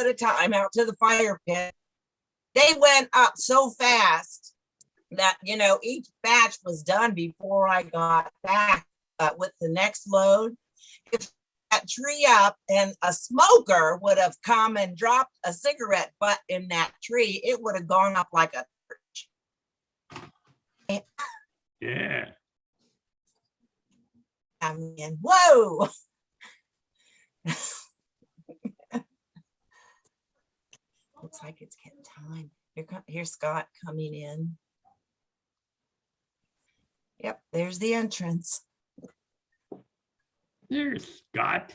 at a time out to the fire pit. They went up so fast that, you know, each batch was done before I got back with the next load. If that tree up and a smoker would have come and dropped a cigarette butt in that tree, it would have gone up like a church. Yeah. I mean, whoa. Looks like it's getting time. Here's Scott coming in. Yep, there's the entrance. There's Scott.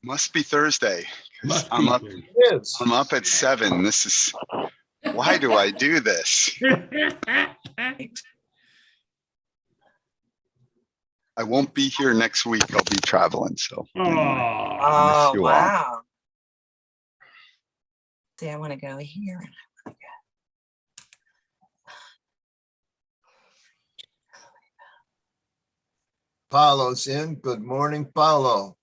Must be Thursday. Must I'm be up. Thursday. I'm up at 7. This is, why do I do this? I won't be here next week. I'll be traveling. So anyway, I miss you all. Wow. See, I want to go here and I want to go. Paulo's in. Good morning, Paulo.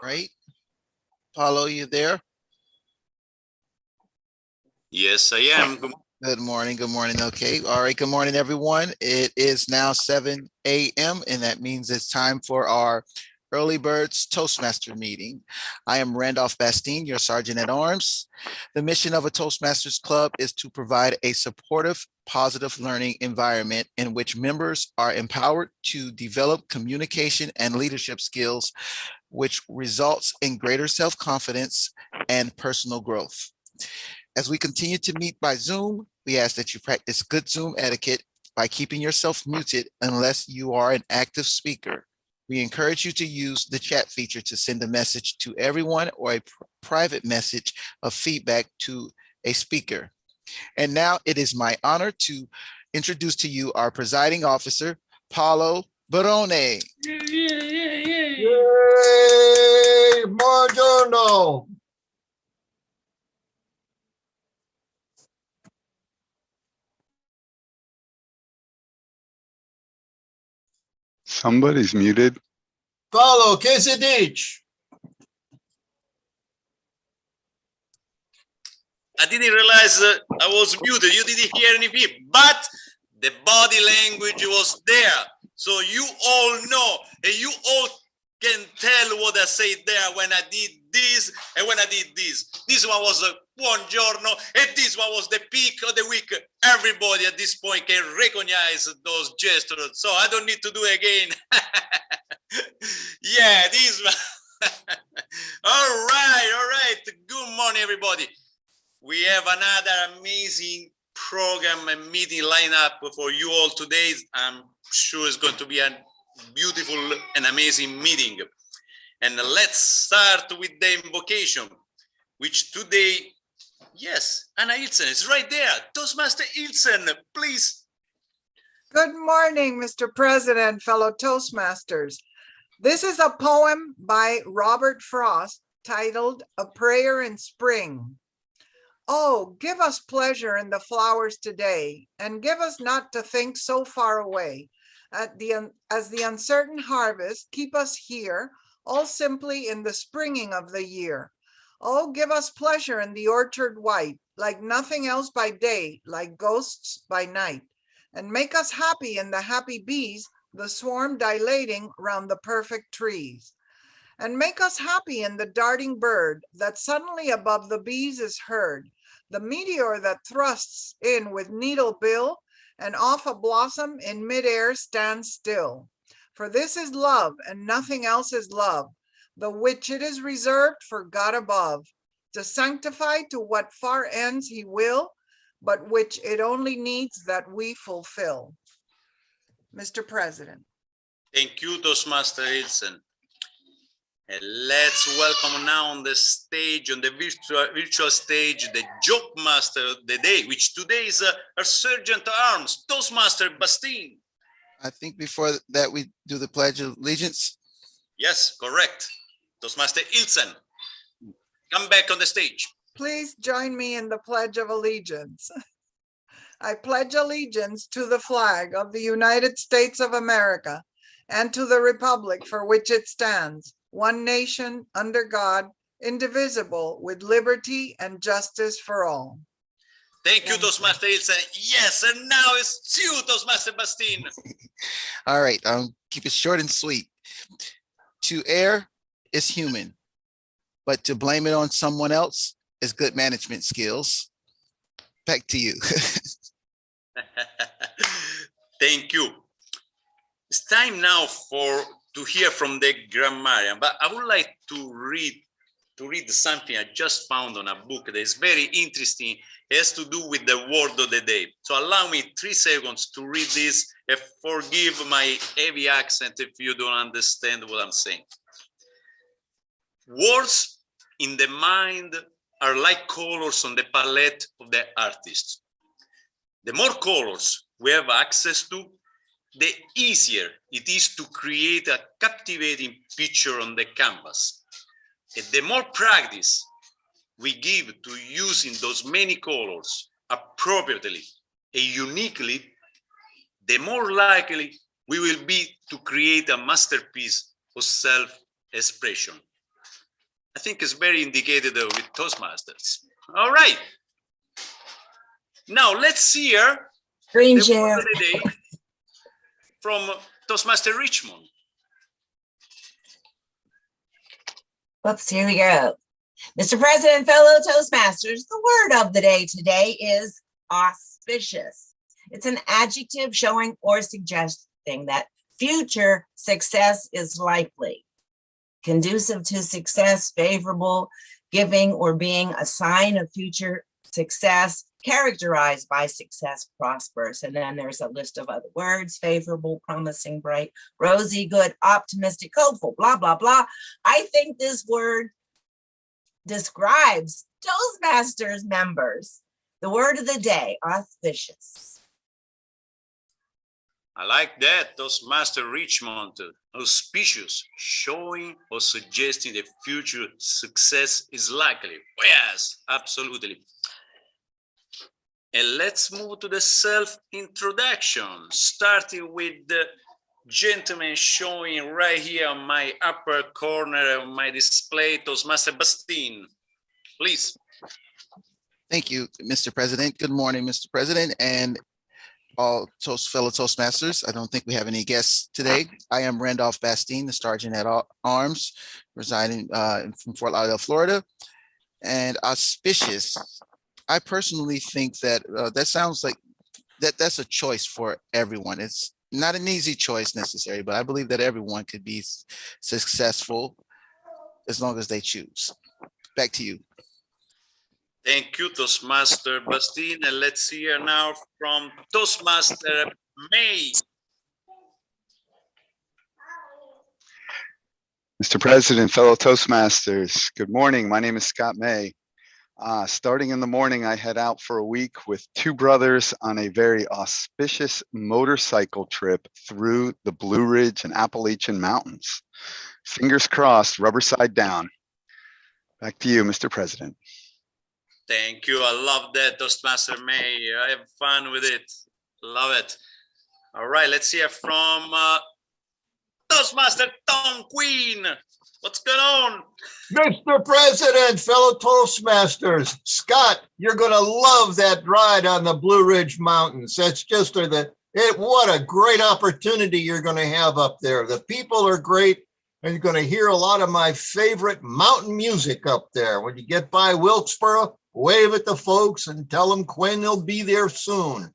Right? Paulo, you there? Yes, I am. Good morning. Good morning. Okay. All right. Good morning, everyone. It is now 7 a.m. and that means it's time for our Earlybird Toastmaster meeting. I am Randolph Bastine, your Sergeant at Arms. The mission of a Toastmasters Club is to provide a supportive, positive learning environment in which members are empowered to develop communication and leadership skills, which results in greater self-confidence and personal growth. As we continue to meet by Zoom, we ask that you practice good Zoom etiquette by keeping yourself muted unless you are an active speaker. We encourage you to use the chat feature to send a message to everyone or a private message of feedback to a speaker. And now it is my honor to introduce to you our presiding officer, Paulo Barone. Yay, buongiorno. Somebody's muted. Paulo, che si dice? I didn't realize I was muted. You didn't hear anything, but the body language was there. So you all know, and you all can tell what I said there when I did this and when I did this. This one was a buongiorno, and this one was the peak of the week. Everybody at this point can recognize those gestures, so I don't need to do it again. Yeah, this one. All right. Good morning, everybody. We have another amazing program and meeting lined up for you all today. I'm sure it's going to be a beautiful and amazing meeting. And let's start with the invocation, which today, yes, Anna Ilsen is right there. Toastmaster Ilsen, please. Good morning, Mr. President, fellow Toastmasters. This is a poem by Robert Frost titled A Prayer in Spring. Oh, give us pleasure in the flowers today, and give us not to think so far away. As the uncertain harvest, keep us here, all simply in the springing of the year. Oh, give us pleasure in the orchard white, like nothing else by day, like ghosts by night. And make us happy in the happy bees, the swarm dilating round the perfect trees. And make us happy in the darting bird that suddenly above the bees is heard, the meteor that thrusts in with needle bill and off a blossom in midair stands still. For this is love and nothing else is love, the which it is reserved for God above, to sanctify to what far ends he will, but which it only needs that we fulfill. Mr. President. Thank you, Toastmaster Ilsen. And let's welcome now on the stage, on the virtual stage, the joke master of the day, which today is our Sergeant at Arms, Toastmaster Bastine. I think before that we do the Pledge of Allegiance. Yes, correct. Toastmaster Ilsen, come back on the stage. Please join me in the Pledge of Allegiance. I pledge allegiance to the flag of the United States of America and to the republic for which it stands, one nation, under God, indivisible, with liberty and justice for all. Thank you, Toastmaster Ilsen. Yes, and now it's you, Toastmaster Bastien. All right, keep it short and sweet. To err is human, but to blame it on someone else is good management skills. Back to you. Thank you. It's time now to hear from the grammarian, but I would like to read something I just found on a book that is very interesting. It has to do with the word of the day. So allow me 3 seconds to read this and forgive my heavy accent if you don't understand what I'm saying. Words in the mind are like colors on the palette of the artist. The more colors we have access to, the easier it is to create a captivating picture on the canvas. And the more practice we give to using those many colors appropriately and uniquely, the more likely we will be to create a masterpiece of self-expression. I think it's very indicated with Toastmasters. All right. Now let's hear Green the word share. of the day from Toastmaster Richmond. Oops, here we go. Mr. President, fellow Toastmasters, the word of the day today is auspicious. It's an adjective showing or suggesting that future success is likely, conducive to success, favorable, giving or being a sign of future success, characterized by success, prosperous. And then there's a list of other words: favorable, promising, bright, rosy, good, optimistic, hopeful, blah, blah, blah. I think this word describes Toastmasters members. The word of the day, auspicious. I like that, Toastmaster Richmond. Auspicious, showing or suggesting that future success is likely. Yes, absolutely. And let's move to the self-introduction, starting with the gentleman showing right here on my upper corner of my display, Toastmaster Bastien. Please. Thank you, Mr. President. Good morning, Mr. President, and all fellow Toastmasters. I don't think we have any guests today. I am Randolph Bastien, the Sergeant at Arms, residing from Fort Lauderdale, Florida. And auspicious, I personally think that that sounds like that's a choice for everyone. It's not an easy choice necessarily, but I believe that everyone could be successful as long as they choose. Back to you. Thank you, Toastmaster Bastien. And let's hear now from Toastmaster May. Mr. President, fellow Toastmasters, good morning. My name is Scott May. Starting in the morning, I head out for a week with 2 brothers on a very auspicious motorcycle trip through the Blue Ridge and Appalachian Mountains. Fingers crossed, rubber side down. Back to you, Mr. President. Thank you. I love that, Toastmaster May. I have fun with it. Love it. All right, let's hear from Toastmaster Tom Queen. What's going on? Mr. President, fellow Toastmasters, Scott, you're going to love that ride on the Blue Ridge Mountains. That's just what a great opportunity you're going to have up there. The people are great, and you're going to hear a lot of my favorite mountain music up there. When you get by Wilkesboro, wave at the folks and tell them Quinn will be there soon.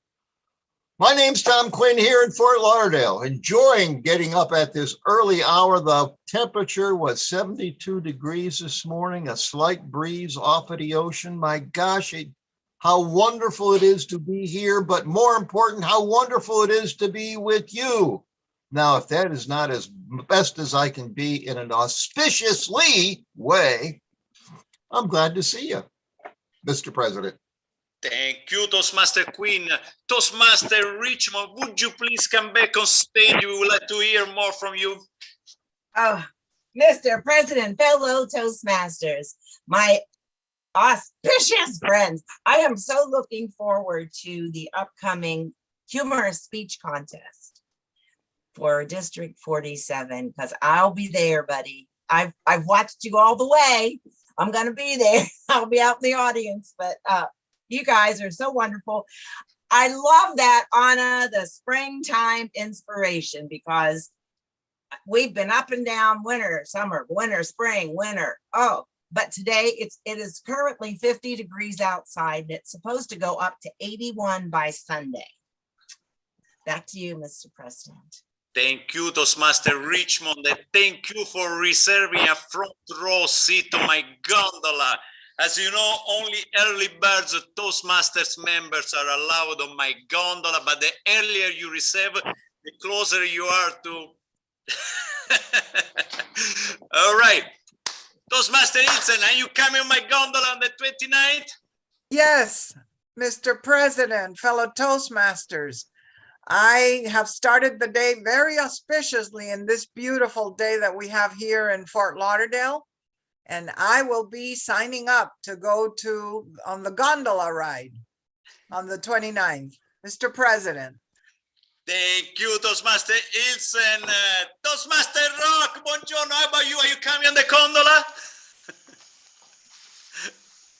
My name's Tom Quinn here in Fort Lauderdale, enjoying getting up at this early hour. The temperature was 72 degrees this morning, a slight breeze off of the ocean. My gosh, how wonderful it is to be here, but more important, how wonderful it is to be with you. Now, if that is not as best as I can be in an auspiciously way, I'm glad to see you, Mr. President. Thank you, Toastmaster Queen. Toastmaster Richmond, would you please come back on stage? We would like to hear more from you. Oh, Mr. President, fellow Toastmasters, my auspicious friends, I am so looking forward to the upcoming humorous speech contest for District 47 because I'll be there, buddy. I've watched you all the way. I'm gonna be there. I'll be out in the audience, but you guys are so wonderful. I love that, Anna, the springtime inspiration, because we've been up and down winter, summer, winter, spring, winter. Oh, but today it is currently 50 degrees outside and it's supposed to go up to 81 by Sunday. Back to you, Mr. President. Thank you, Toastmaster Richmond, and thank you for reserving a front row seat to my gondola. As you know, only early birds Toastmasters members are allowed on my gondola, but the earlier you reserve, the closer you are to... All right. Toastmaster Ilsen, are you coming on my gondola on the 29th? Yes, Mr. President, fellow Toastmasters. I have started the day very auspiciously in this beautiful day that we have here in Fort Lauderdale. And I will be signing up to go on the gondola ride on the 29th. Mr. President. Thank you, Toastmaster Ilsen. Toastmaster Rock, buongiorno. How about you? Are you coming on the gondola?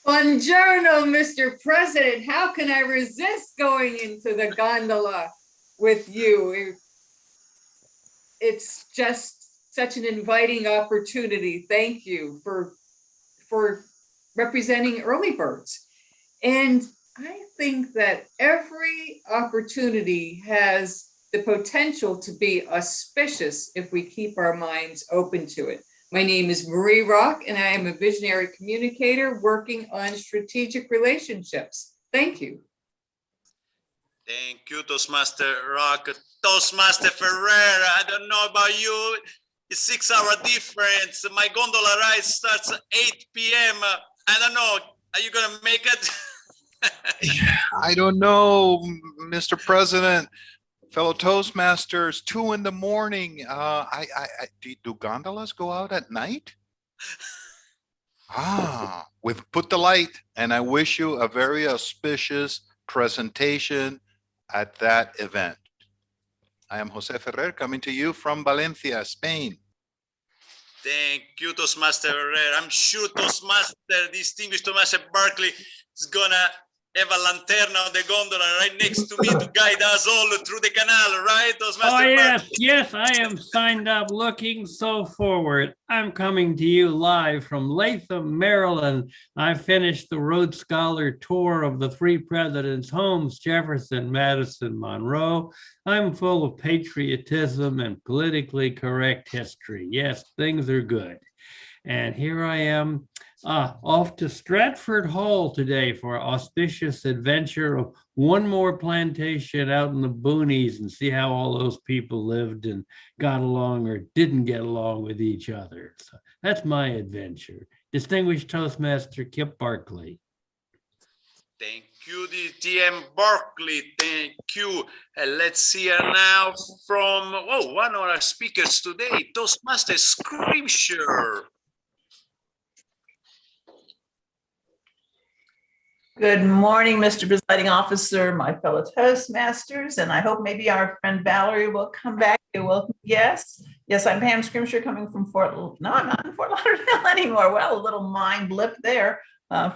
Buongiorno, Mr. President. How can I resist going into the gondola with you? It's just such an inviting opportunity. Thank you for representing early birds. And I think that every opportunity has the potential to be auspicious if we keep our minds open to it. My name is Marie Rock, and I am a visionary communicator working on strategic relationships. Thank you. Thank you, Toastmaster Rock. Toastmaster Ferrer, I don't know about you. It's 6-hour difference. My gondola ride starts at 8 p.m. I don't know. Are you gonna make it? I don't know, Mr. President, fellow Toastmasters, 2 in the morning. Do gondolas go out at night? We've put the light, and I wish you a very auspicious presentation at that event. I am Jose Ferrer, coming to you from Valencia, Spain. Thank you, Toastmaster Ferrer. I'm sure distinguished Toastmaster Barkley is gonna have a lanterna on the gondola right next to me to guide us all through the canal, right, Toastmaster Oh, yes, Barkley? yes, I am signed up, looking so forward. I'm coming to you live from Latham, Maryland. I finished the Rhodes Scholar tour of the 3 presidents' homes, Jefferson, Madison, Monroe. I'm full of patriotism and politically correct history. Yes, things are good. And here I am off to Stratford Hall today for an auspicious adventure of one more plantation out in the boonies and see how all those people lived and got along or didn't get along with each other. So that's my adventure. Distinguished Toastmaster Kip Barkley. Thank you, DTM Barkley. Thank you. And let's see now from one of our speakers today, Toastmaster Scrimshire. Good morning, Mr. Presiding Officer, my fellow Toastmasters, and I hope maybe our friend Valerie will come back. A welcome guest. Yes, I'm Pam Scrimshire coming from no, I'm not in Fort Lauderdale anymore. Well, a little mind blip there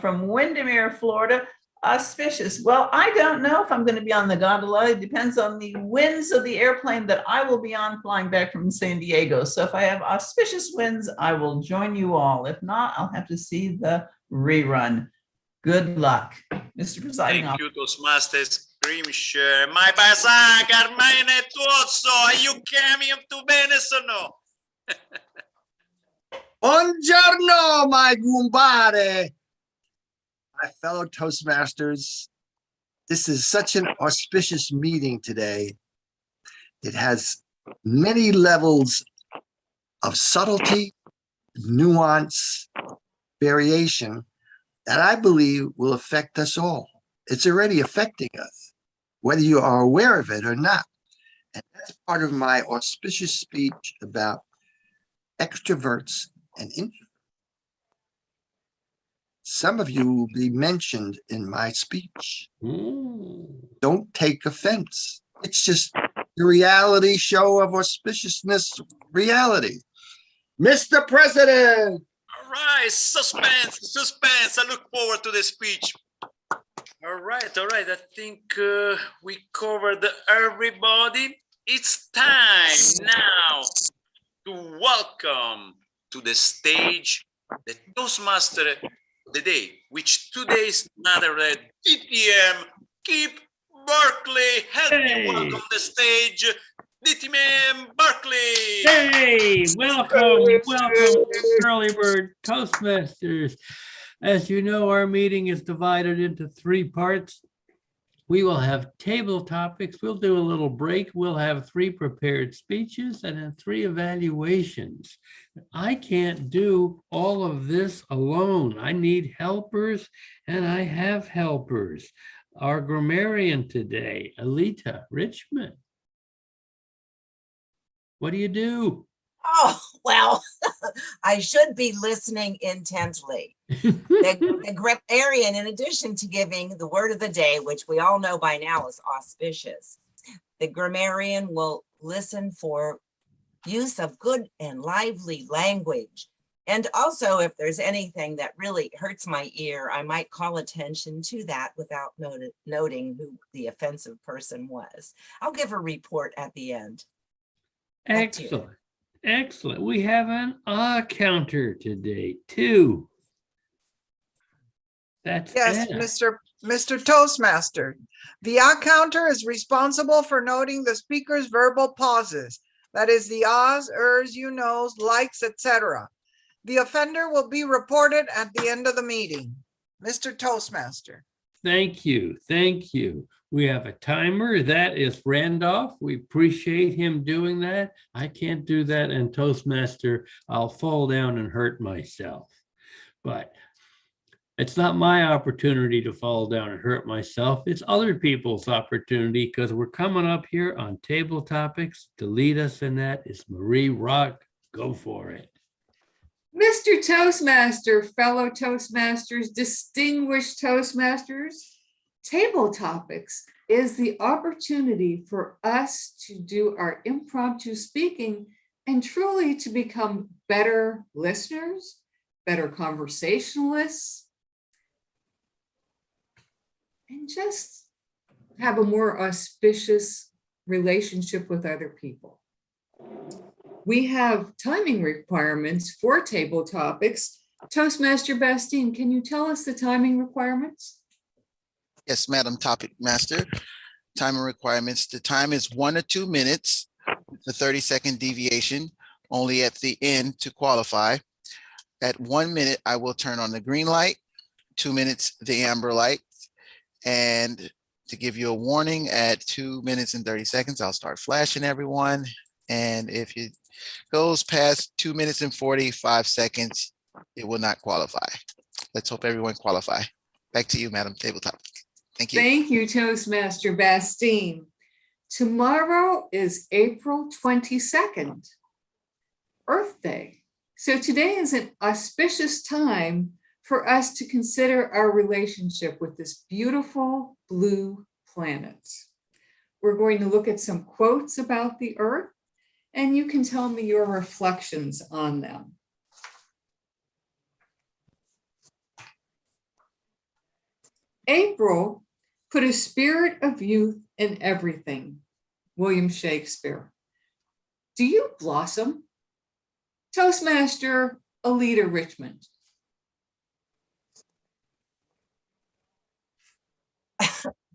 from Windermere, Florida. Auspicious. Well, I don't know if I'm going to be on the gondola. It depends on the winds of the airplane that I will be on flying back from San Diego. So if I have auspicious winds, I will join you all. If not, I'll have to see the rerun. Good luck, Mr. Presiding Officer. Thank you, Toastmaster Scrimshire. My Basak, Armene Tuozzo, are you coming to Venice or no? Buongiorno, my gumbare. My fellow Toastmasters, this is such an auspicious meeting today. It has many levels of subtlety, nuance, variation that I believe will affect us all. It's already affecting us, whether you are aware of it or not. And that's part of my auspicious speech about extroverts and introverts. Some of you will be mentioned in my speech. Don't take offense. It's just the reality show of auspiciousness reality. Mr. President. All right, suspense, suspense. I look forward to the speech. All right. I think we covered everybody. It's time now to welcome to the stage the Toastmaster of the day, which today's another DTM. Keep Berkeley. Help me welcome the stage, DTM Berkeley. Hey, welcome Earlybird Toastmasters. As you know, our meeting is divided into 3 parts. We will have table topics. We'll do a little break. We'll have 3 prepared speeches and then 3 evaluations. I can't do all of this alone. I need helpers, and I have helpers. Our grammarian today, Alita Richmond. What do you do? Oh, well, I should be listening intently. The grammarian, in addition to giving the word of the day, which we all know by now is auspicious, the grammarian will listen for use of good and lively language. And also, if there's anything that really hurts my ear, I might call attention to that without noting who the offensive person was. I'll give a report at the end. Excellent. Excellent. We have an counter today, 2. That's Yes, Anna. Mr. Toastmaster. The counter is responsible for noting the speaker's verbal pauses. That is the ahs, ers, you knows, likes, etc. The offender will be reported at the end of the meeting. Mr. Toastmaster. Thank you. Thank you. We have a timer. That is Randolph. We appreciate him doing that. I can't do that in Toastmaster. I'll fall down and hurt myself. But it's not my opportunity to fall down and hurt myself. It's other people's opportunity, because we're coming up here on table topics. To lead us in that is Marie Rock. Go for it. Mr. Toastmaster, fellow Toastmasters, distinguished Toastmasters, table topics is the opportunity for us to do our impromptu speaking and truly to become better listeners, better conversationalists, and just have a more auspicious relationship with other people. We have timing requirements for table topics. Toastmaster Bastine, can you tell us the timing requirements? Yes, Madam Topic Master. Timing requirements. The time is 1 to 2 minutes, the 30-second deviation, only at the end to qualify. At 1 minute, I will turn on the green light, 2 minutes, the amber light. And to give you a warning, at 2 minutes and 30 seconds, I'll start flashing everyone. And if it goes past 2 minutes and 45 seconds, it will not qualify. Let's hope everyone qualify. Back to you, Madam Table Topic. Thank you. Thank you, Toastmaster Bastine. Tomorrow is April 22nd, Earth Day. So today is an auspicious time for us to consider our relationship with this beautiful blue planet. We're going to look at some quotes about the Earth, and you can tell me your reflections on them. April put a spirit of youth in everything. William Shakespeare. Do you blossom? Toastmaster Alita Richmond.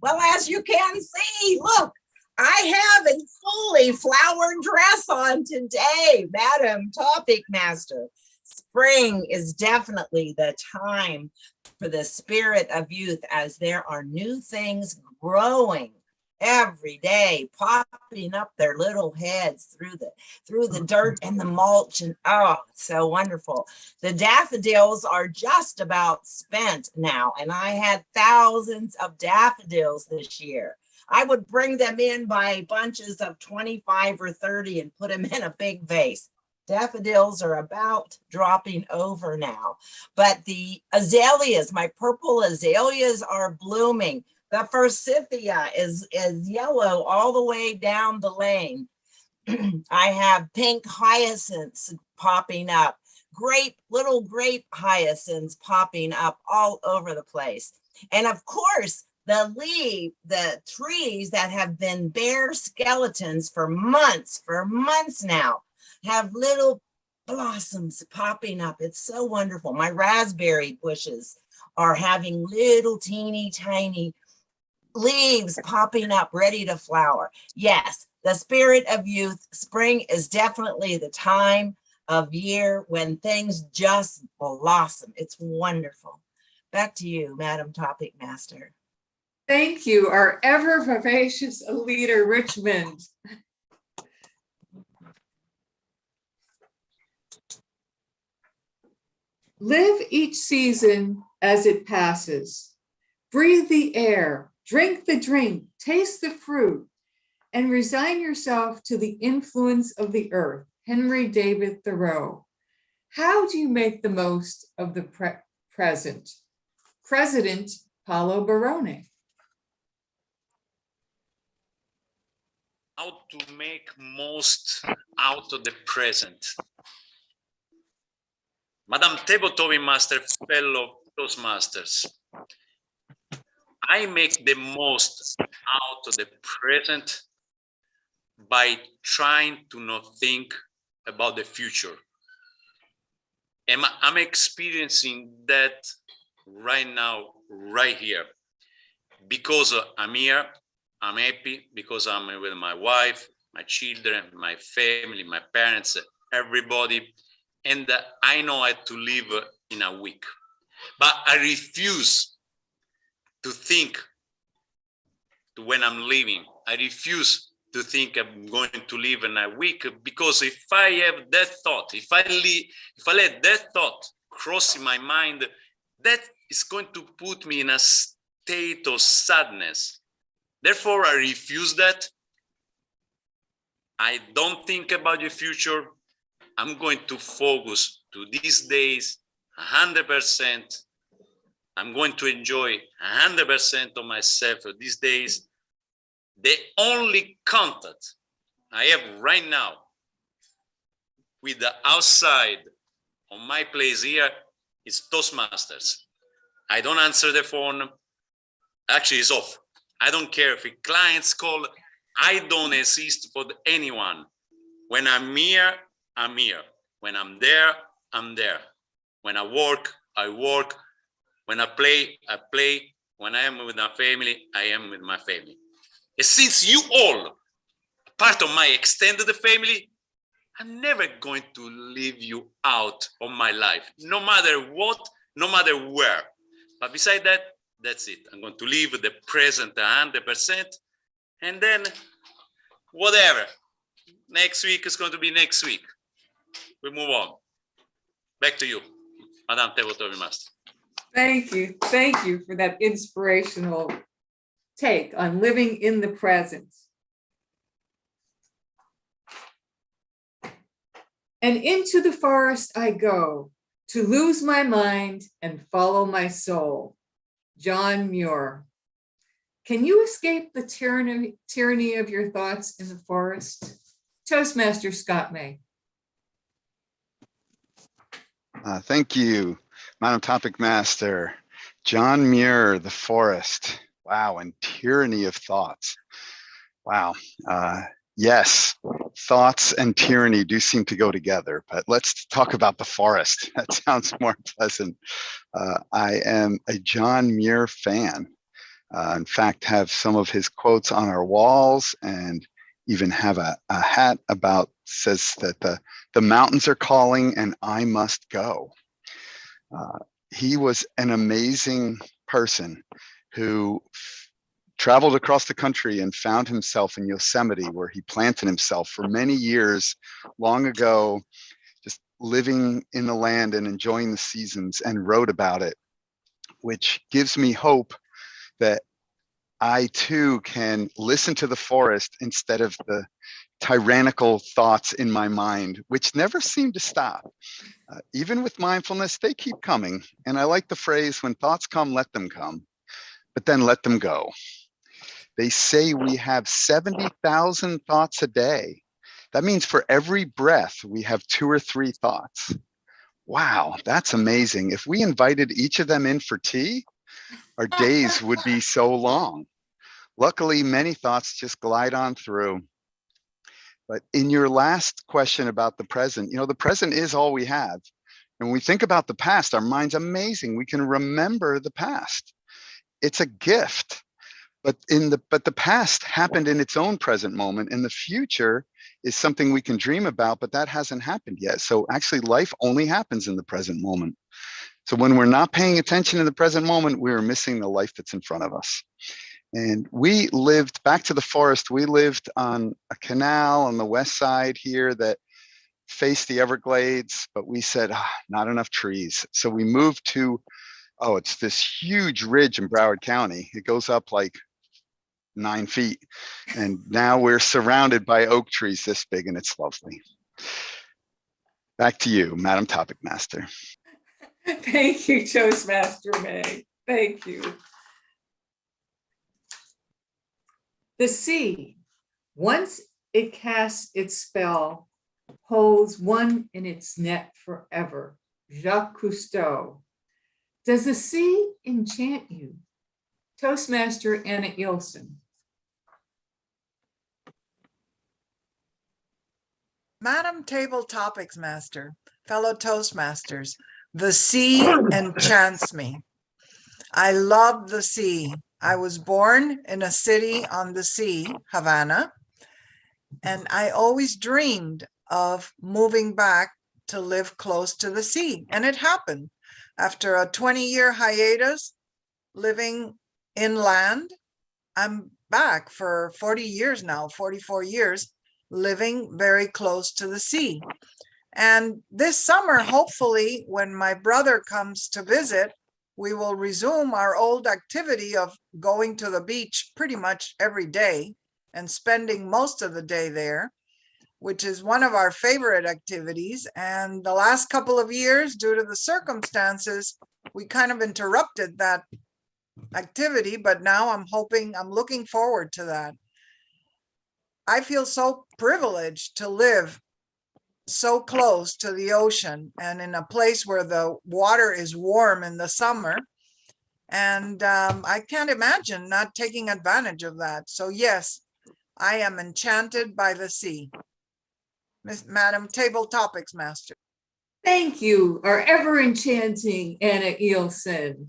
Well, as you can see, look, I have a fully flowered dress on today, Madam Topic Master. Spring is definitely the time for the spirit of youth, as there are new things growing every day, popping up their little heads through the dirt and the mulch, and oh, so wonderful. The daffodils are just about spent now, and I had thousands of daffodils this year. I would bring them in by bunches of 25 or 30 and put them in a big vase. Daffodils are about dropping over now, but the azaleas, my purple azaleas, are blooming. The forsythia is yellow all the way down the lane. I have pink hyacinths popping up, little grape hyacinths popping up all over the place. And of course, the trees that have been bare skeletons for months now, have little blossoms popping up. It's so wonderful. My raspberry bushes are having little teeny tiny leaves popping up, ready to flower. Yes, the spirit of youth. Spring is definitely the time of year when things just blossom. It's wonderful. Back to you, Madam Topic Master. Thank you, our ever vivacious leader, Richmond. Live each season as it passes. Breathe the air, drink the drink, taste the fruit, and resign yourself to the influence of the earth. Henry David Thoreau. How do you make the most of the present? President Paulo Barone. How to make most out of the present. Madam Table Toastmaster, fellow Toastmasters, I make the most out of the present by trying to not think about the future. And I'm experiencing that right now, right here. Because I'm here, I'm happy because I'm with my wife, my children, my family, my parents, everybody. And I know I have to live in a week. But I refuse to think when I'm leaving. I refuse to think I'm going to live in a week, because if I have that thought, if I let that thought cross in my mind, that is going to put me in a state of sadness. Therefore, I refuse that. I don't think about the future. I'm going to focus to these days 100%. I'm going to enjoy 100% of myself these days. The only contact I have right now with the outside of my place here is Toastmasters. I don't answer the phone. Actually, it's off. I don't care if clients call. I don't exist for anyone. When I'm here, I'm here. When I'm there, I'm there. When I work, I work. When I play, I play. When I am with my family, I am with my family. And since you all are part of my extended family, I'm never going to leave you out of my life, no matter what, no matter where. But beside that, that's it. I'm going to live the present 100%. And then whatever. Next week is going to be next week. We move on. Back to you, Madam Table Toastmaster. Thank you. Thank you for that inspirational take on living in the present. And into the forest I go to lose my mind and follow my soul. John Muir. Can you escape the tyranny of your thoughts in the forest? Toastmaster Scott May. Thank you, Madam Topic Master. John Muir, The Forest. Wow, and tyranny of thoughts. Wow. Yes, thoughts and tyranny do seem to go together, but let's talk about the forest. That sounds more pleasant. I am a John Muir fan. In fact, have some of his quotes on our walls, and even have a hat about, says that the mountains are calling and I must go. He was an amazing person who traveled across the country and found himself in Yosemite, where he planted himself for many years long ago, just living in the land and enjoying the seasons, and wrote about it, which gives me hope that I too can listen to the forest instead of the tyrannical thoughts in my mind, which never seem to stop. Even with mindfulness, they keep coming. And I like the phrase, when thoughts come, let them come, but then let them go. They say we have 70,000 thoughts a day. That means for every breath, we have 2 or 3 thoughts. Wow, that's amazing. If we invited each of them in for tea, our days would be so long. Luckily, many thoughts just glide on through. But in your last question about the present, the present is all we have. And when we think about the past, our mind's amazing. We can remember the past. It's a gift. But the past happened in its own present moment, and the future is something we can dream about, but that hasn't happened yet. So actually, life only happens in the present moment. So when we're not paying attention in the present moment, we're missing the life that's in front of us. And we lived back to the forest. We lived on a canal on the west side here that faced the Everglades, but we said, not enough trees. So we moved to, it's this huge ridge in Broward County. It goes up like 9 feet. And now we're surrounded by oak trees this big, and it's lovely. Back to you, Madam Topic Master. Thank you, Toastmaster May. Thank you. The sea, once it casts its spell, holds one in its net forever. Jacques Cousteau. Does the sea enchant you? Toastmaster Anna Ilson. Madam Table Topics Master, fellow Toastmasters, the sea enchants me. I love the sea. I was born in a city on the sea, Havana, and I always dreamed of moving back to live close to the sea. And it happened. After a 20-year hiatus living inland, I'm back for 40 years now, 44 years, living very close to the sea. And this summer, hopefully, when my brother comes to visit, we will resume our old activity of going to the beach pretty much every day and spending most of the day there, which is one of our favorite activities. And the last couple of years, due to the circumstances, we kind of interrupted that activity, but now I'm looking forward to that. I feel so privileged to live so close to the ocean and in a place where the water is warm in the summer. And I can't imagine not taking advantage of that. So yes, I am enchanted by the sea. Madam Table Topics Master. Thank you, our ever enchanting Anna Ilson.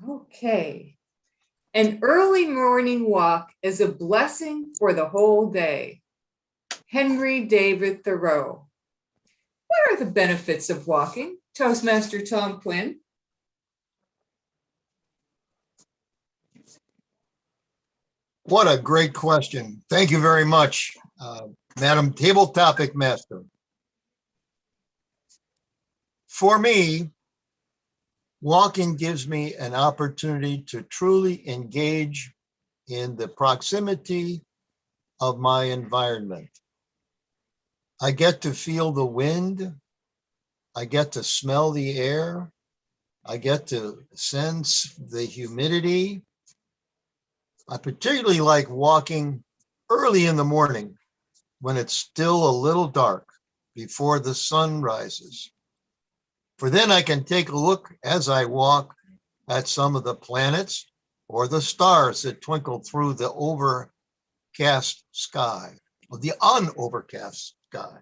Okay. An early morning walk is a blessing for the whole day. Henry David Thoreau. What are the benefits of walking? Toastmaster Tom Quinn. What a great question. Thank you very much, Madam Table Topic Master. For me, walking gives me an opportunity to truly engage in the proximity of my environment. I get to feel the wind. I get to smell the air. I get to sense the humidity. I particularly like walking early in the morning when it's still a little dark before the sun rises. For then I can take a look as I walk at some of the planets or the stars that twinkle through the overcast sky, or the unovercast sky.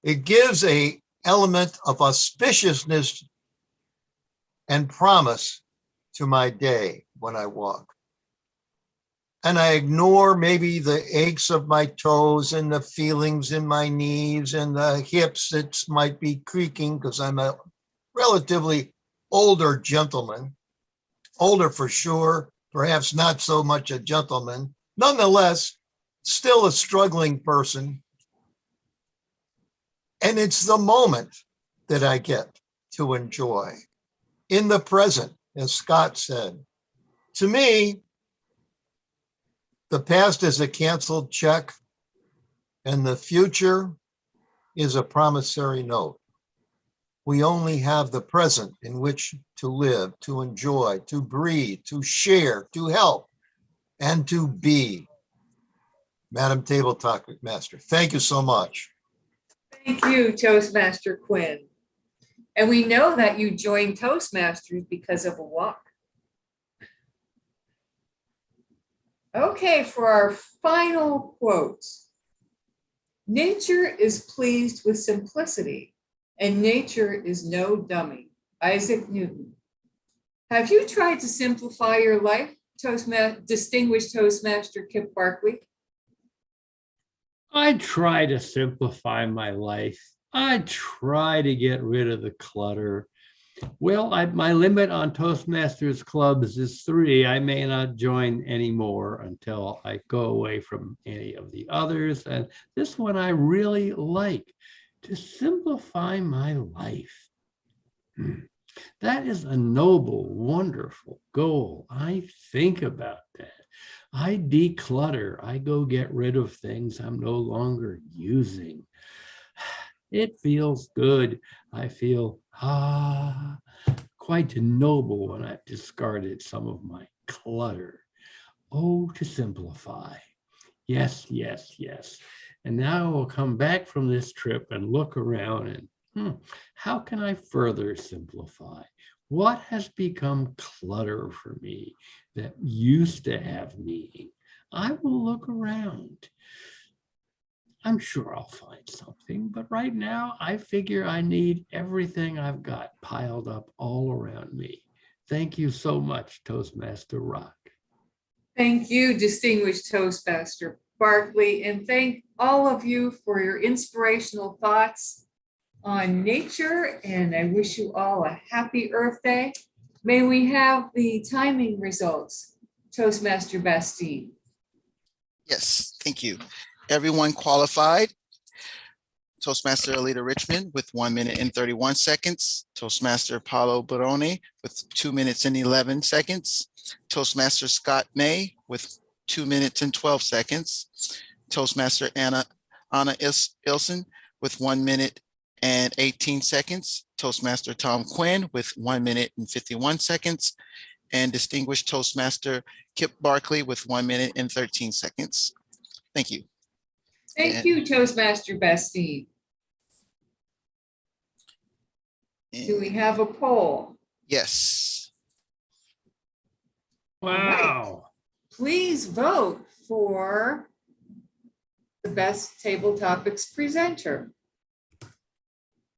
It gives an element of auspiciousness and promise to my day when I walk. And I ignore maybe the aches of my toes and the feelings in my knees and the hips that might be creaking because I'm a relatively older gentleman, older for sure, perhaps not so much a gentleman, nonetheless, still a struggling person. And it's the moment that I get to enjoy in the present, as Scott said. To me, the past is a canceled check and the future is a promissory note. We only have the present in which to live, to enjoy, to breathe, to share, to help, and to be. Madam Table Topic Master, thank you so much. Thank you, Toastmaster Quinn. And we know that you joined Toastmasters because of a walk. Okay, for our final quote. Nature is pleased with simplicity, and nature is no dummy. Isaac Newton. Have you tried to simplify your life, distinguished Toastmaster Kip Barkley? I try to simplify my life. I try to get rid of the clutter. Well, my limit on Toastmasters clubs is 3. I may not join anymore until I go away from any of the others. And this one I really like, to simplify my life. That is a noble, wonderful goal. I think about that. I declutter. I go get rid of things I'm no longer using. It feels good. I feel quite noble when I've discarded some of my clutter. Oh, to simplify. Yes, yes, yes. And now I will come back from this trip and look around and how can I further simplify? What has become clutter for me that used to have meaning? I will look around. I'm sure I'll find something, but right now I figure I need everything I've got piled up all around me. Thank you so much, Toastmaster Rock. Thank you, distinguished Toastmaster Barkley, and thank all of you for your inspirational thoughts on nature, and I wish you all a happy Earth Day. May we have the timing results, Toastmaster Bastine. Yes, thank you. Everyone qualified. Toastmaster Alita Richmond with 1 minute and 31 seconds. Toastmaster Paulo Baroni with 2 minutes and 11 seconds. Toastmaster Scott May with 2 minutes and 12 seconds. Toastmaster Anna Ilson with 1 minute and 18 seconds. Toastmaster Tom Quinn with 1 minute and 51 seconds. And distinguished Toastmaster Kip Barkley with 1 minute and 13 seconds. Thank you. Thank you, Toastmaster Bastine. Do we have a poll? Yes. Wow. Right. Please vote for the best table topics presenter.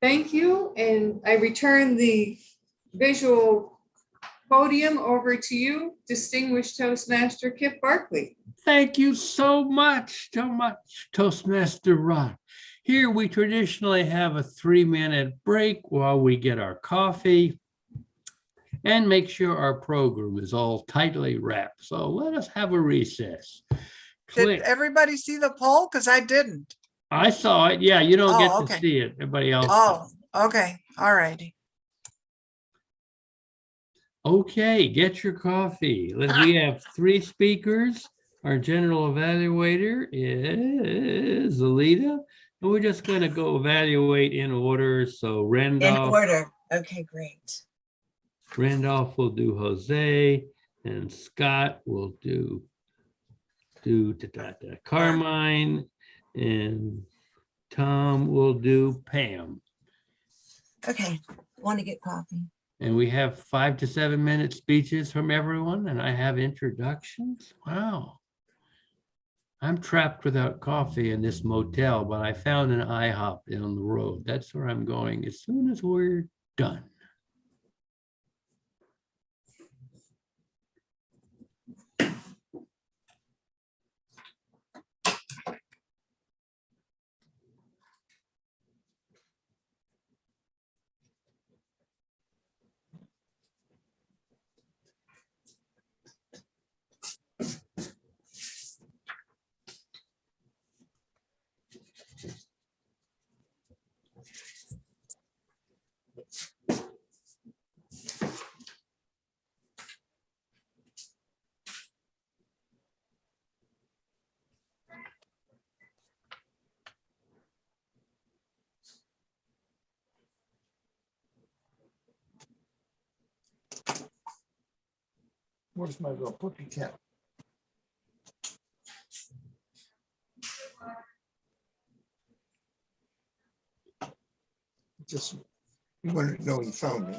Thank you. And I return the visual podium over to you, distinguished Toastmaster Kip Barkley. Thank you so much, Toastmaster Rock. Here we traditionally have a 3-minute break while we get our coffee and make sure our program is all tightly wrapped. So let us have a recess. Did everybody see the poll? Because I didn't. I saw it. Yeah, you don't get okay. to see it. Everybody else. Oh, okay. All righty. Okay, get your coffee. We have 3 speakers. Our general evaluator is Alita. And we're just going to go evaluate in order. So Randolph. In order. Okay, great. Randolph will do Jose, and Scott will do Carmine, and Tom will do Pam. Okay, want to get coffee. And we have 5 to 7 minute speeches from everyone, and I have introductions. Wow. I'm trapped without coffee in this motel, but I found an IHOP down the road. That's where I'm going as soon as we're done. Where's my little puppy cat? Just, you wanted to know he found me.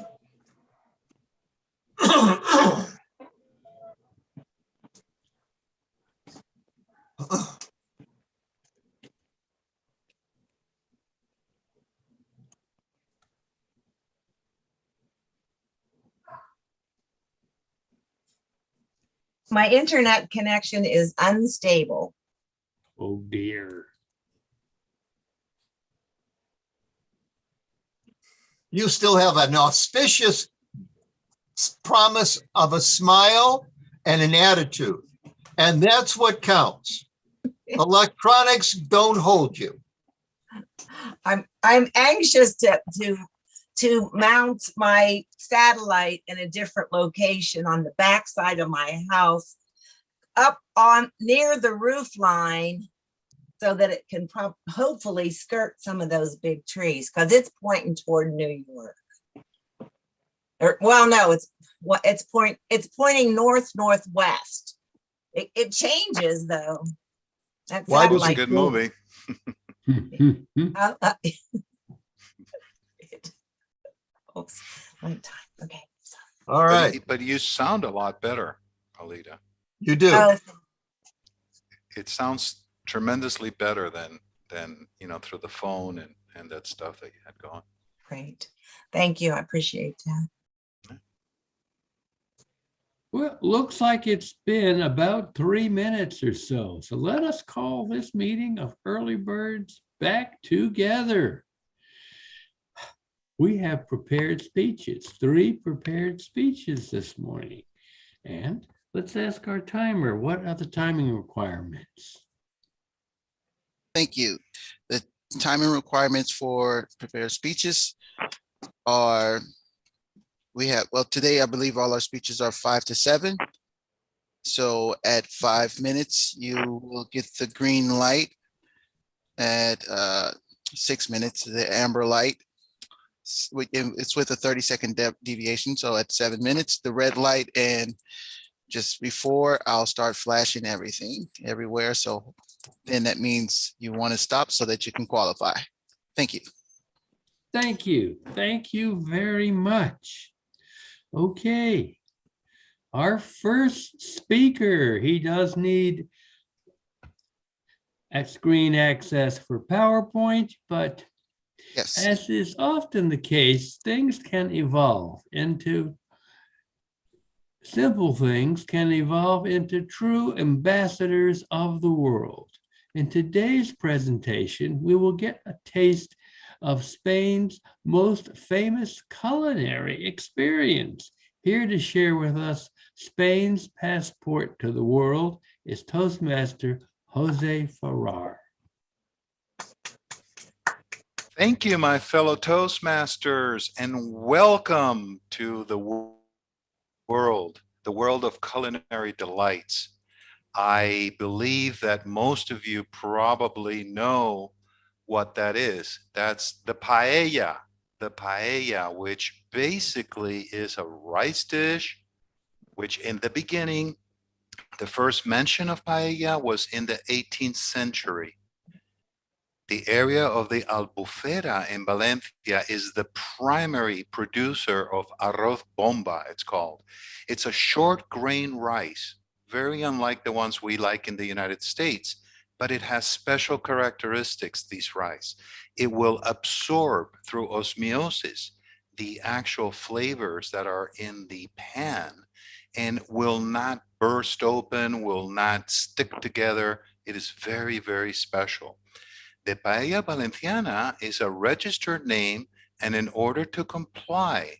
My internet connection is unstable. Oh dear. You still have an auspicious promise of a smile and an attitude. And that's what counts. Electronics don't hold you. I'm anxious to mount my satellite in a different location on the backside of my house, up on near the roof line, so that it can hopefully skirt some of those big trees, because it's pointing toward New York. Or, well, no, it's pointing northwest. It changes though. That Why It was a satellite- good movie. Oops, one time. Okay. All right, But you sound a lot better, Alita. you do. Oh, It sounds tremendously better than through the phone and that stuff that you had going. great. Thank you. I appreciate that. Well, looks like it's been about 3 minutes or so. So let us call this meeting of early birds back together. We have prepared speeches, 3 prepared speeches this morning. And let's ask our timer, what are the timing requirements? Thank you. The timing requirements for prepared speeches are, today I believe all our speeches are 5 to 7. So at 5 minutes, you will get the green light. At 6 minutes, the amber light. It's with a 30-second deviation. So at 7 minutes, the red light, and just before, I'll start flashing everything everywhere. So then that means you want to stop so that you can qualify. Thank you. Thank you. Thank you very much. Okay. Our first speaker, he does need screen access for PowerPoint, but Yes. as is often the case, things can evolve into simple things can evolve into true ambassadors of the world. In today's presentation, we will get a taste of Spain's most famous culinary experience. Here to share with us Spain's passport to the world is Toastmaster Jose Ferrar. Thank you, my fellow Toastmasters, and welcome to the world of culinary delights. I believe that most of you probably know what that is. That's the paella, which basically is a rice dish, which in the beginning, the first mention of paella was in the 18th century. The area of the Albufera in Valencia is the primary producer of arroz bomba, it's called. It's a short grain rice, very unlike the ones we like in the United States, but it has special characteristics, this rice. It will absorb through osmosis the actual flavors that are in the pan and will not burst open, will not stick together. It is very, very special. The Paella Valenciana is a registered name, and in order to comply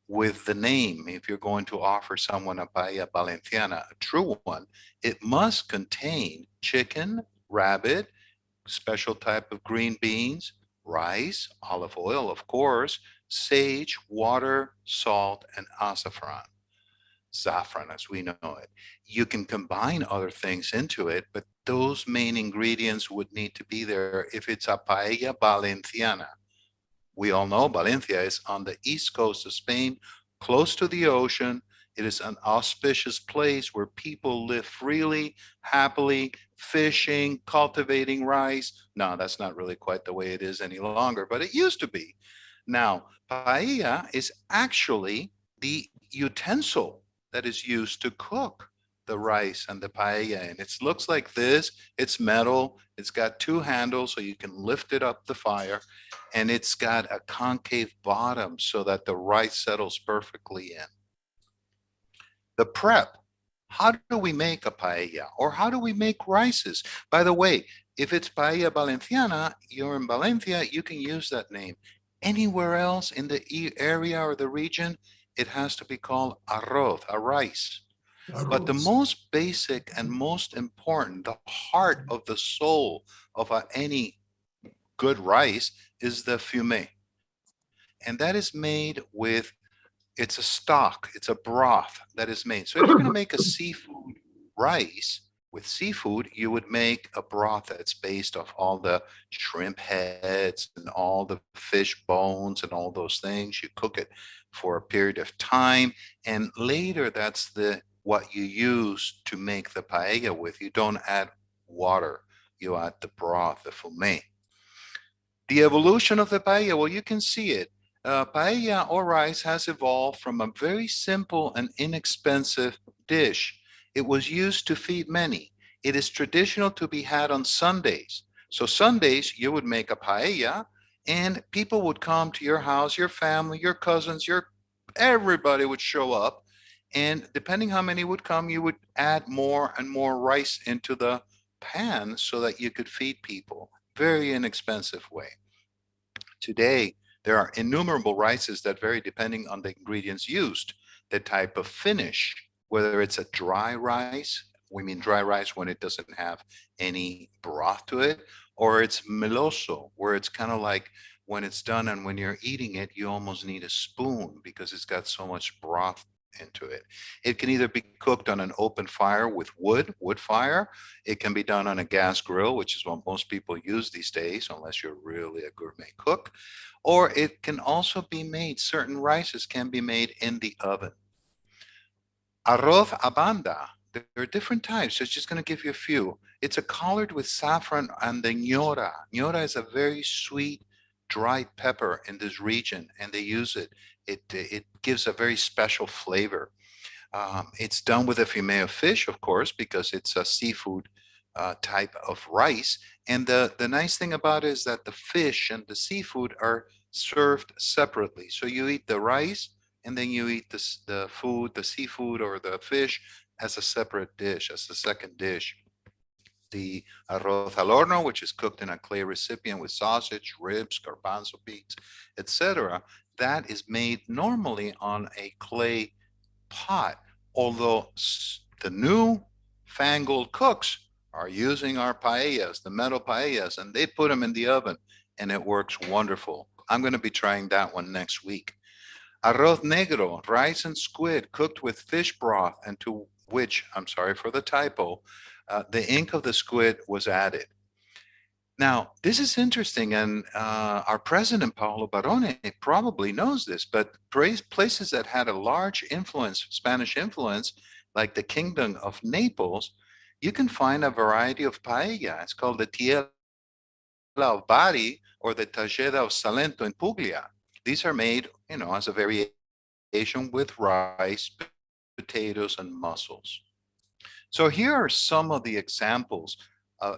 with the name, if you're going to offer someone a Paella Valenciana, a true one, it must contain chicken, rabbit, special type of green beans, rice, olive oil, of course, sage, water, salt, and saffron, as we know it. You can combine other things into it, but those main ingredients would need to be there if it's a paella valenciana. We all know Valencia is on the east coast of Spain, close to the ocean. It is an auspicious place where people live freely, happily, fishing, cultivating rice. No, that's not really quite the way it is any longer, but it used to be. Now, paella is actually the utensil that is used to cook the rice and the paella. And it looks like this. It's metal. It's got two handles so you can lift it up the fire. And it's got a concave bottom so that the rice settles perfectly in. The prep. How do we make a paella? Or how do we make rices? By the way, if it's paella valenciana, you're in Valencia, you can use that name. Anywhere else in the area or the region, it has to be called arroz, a rice. But the most basic and most important, the heart of the soul of any good rice is the fumet. And that is made with, it's a stock, it's a broth that is made. So if you're going to make a seafood rice with seafood, you would make a broth that's based off all the shrimp heads and all the fish bones and all those things. You cook it for a period of time, and later that's what you use to make the paella with. You don't add water, you add the broth, the fumet. The evolution of the paella, well, you can see it. Paella or rice has evolved from a very simple and inexpensive dish. It was used to feed many. It is traditional to be had on Sundays. So Sundays, you would make a paella and people would come to your house, your family, your cousins, everybody would show up. And depending how many would come, you would add more and more rice into the pan so that you could feed people. Very inexpensive way. Today, there are innumerable rices that vary depending on the ingredients used, the type of finish, whether it's a dry rice, we mean dry rice when it doesn't have any broth to it, or it's meloso, where it's kind of like when it's done and when you're eating it, you almost need a spoon because it's got so much broth into it. It can either be cooked on an open fire with wood fire. It can be done on a gas grill, which is what most people use these days, unless you're really a gourmet cook. Or it can also be made, certain rices can be made in the oven. Arroz a banda, there are different types. So it's just going to give you a few. It's a collard with saffron and the ñora. Ñora is a very sweet, dried pepper in this region, and they use it. It gives a very special flavor. It's done with a fumet of fish, of course, because it's a seafood type of rice. And the nice thing about it is that the fish and the seafood are served separately. So you eat the rice and then you eat the food, the seafood or the fish as a separate dish, as a second dish. The arroz al horno, which is cooked in a clay recipient with sausage, ribs, garbanzo beans, etc., that is made normally on a clay pot, although the new fangled cooks are using our paellas, the metal paellas, and they put them in the oven and it works wonderful. I'm going to be trying that one next week. Arroz negro, rice and squid cooked with fish broth, and to which, I'm sorry for the typo, the ink of the squid was added. Now, this is interesting, and our president, Paolo Barone, probably knows this, but places that had a large influence, Spanish influence, like the Kingdom of Naples, you can find a variety of paella. It's called the tiella of Bari or the tageda of Salento in Puglia. These are made, as a variation with rice, potatoes, and mussels. So here are some of the examples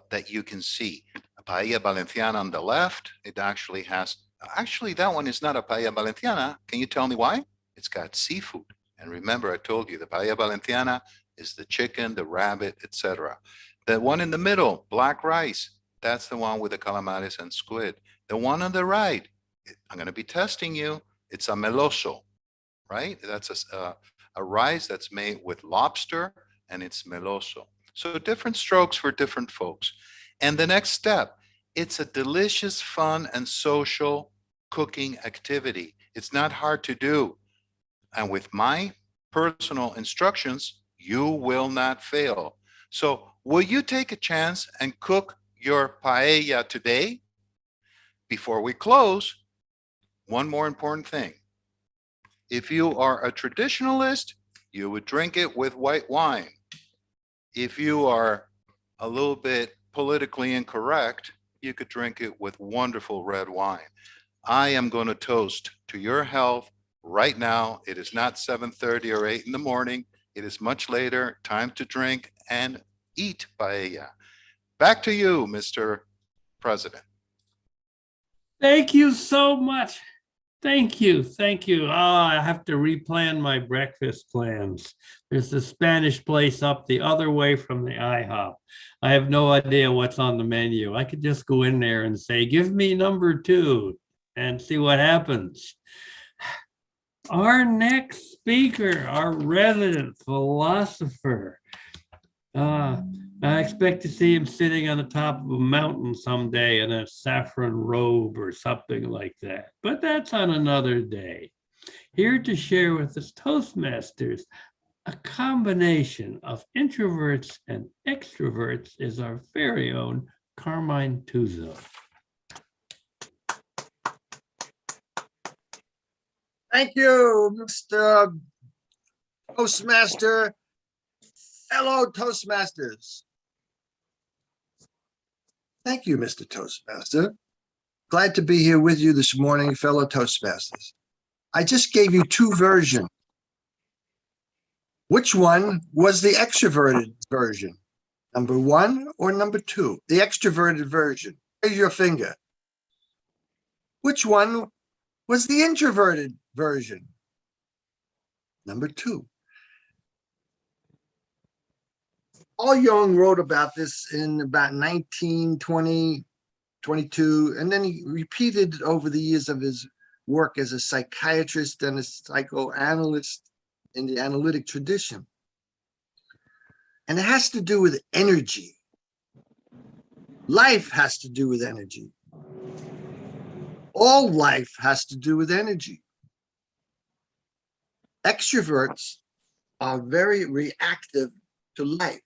that you can see. A paella valenciana on the left, it actually has, that one is not a paella valenciana. Can you tell me why? It's got seafood. And remember, I told you the paella valenciana is the chicken, the rabbit, etc. The one in the middle, black rice, that's the one with the calamares and squid. The one on the right, I'm going to be testing you. It's a meloso, right? That's a rice that's made with lobster, and it's meloso. So different strokes for different folks. And the next step, it's a delicious, fun, and social cooking activity. It's not hard to do. And with my personal instructions, you will not fail. So will you take a chance and cook your paella today? Before we close, one more important thing. If you are a traditionalist, you would drink it with white wine. If you are a little bit politically incorrect, you could drink it with wonderful red wine. I am going to toast to your health right now. It is not 7:30 or 8 in the morning. It is much later. Time to drink and eat paella. Back to you, Mr. President. Thank you so much. Thank you. Thank you. Oh, I have to replan my breakfast plans. There's a Spanish place up the other way from the IHOP. I have no idea what's on the menu. I could just go in there and say, give me number 2 and see what happens. Our next speaker, our resident philosopher. I expect to see him sitting on the top of a mountain someday in a saffron robe or something like that. But that's on another day. Here to share with us Toastmasters, a combination of introverts and extroverts, is our very own Carmine Tuzo. Thank you, Mr. Toastmaster, fellow Toastmasters. Thank you, Mr. Toastmaster. Glad to be here with you this morning, fellow Toastmasters. I just gave you 2 versions. Which one was the extroverted version? Number 1 or number 2? The extroverted version. Raise your finger. Which one was the introverted version? Number 2. Paul Jung wrote about this in about 1920, 22, and then he repeated it over the years of his work as a psychiatrist and a psychoanalyst in the analytic tradition. And it has to do with energy. Life has to do with energy. All life has to do with energy. Extroverts are very reactive to life.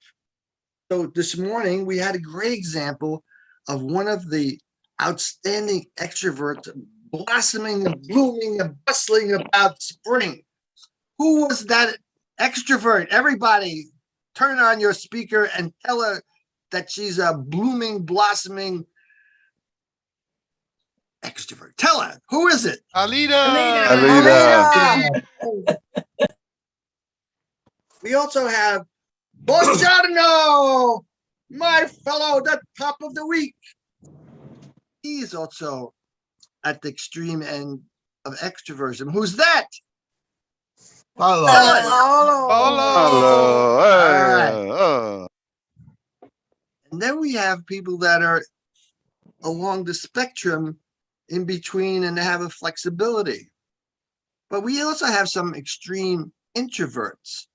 So this morning, we had a great example of one of the outstanding extroverts blossoming and blooming and bustling about spring. Who was that extrovert? Everybody, turn on your speaker and tell her that she's a blooming, blossoming extrovert. Tell her. Who is it? Alida. Alida. We also have Buongiorno, my fellow, the top of the week. He is also at the extreme end of extroversion. Who's that? Hello. Hello. Hey, oh. And then we have people that are along the spectrum in between and they have a flexibility. But we also have some extreme introverts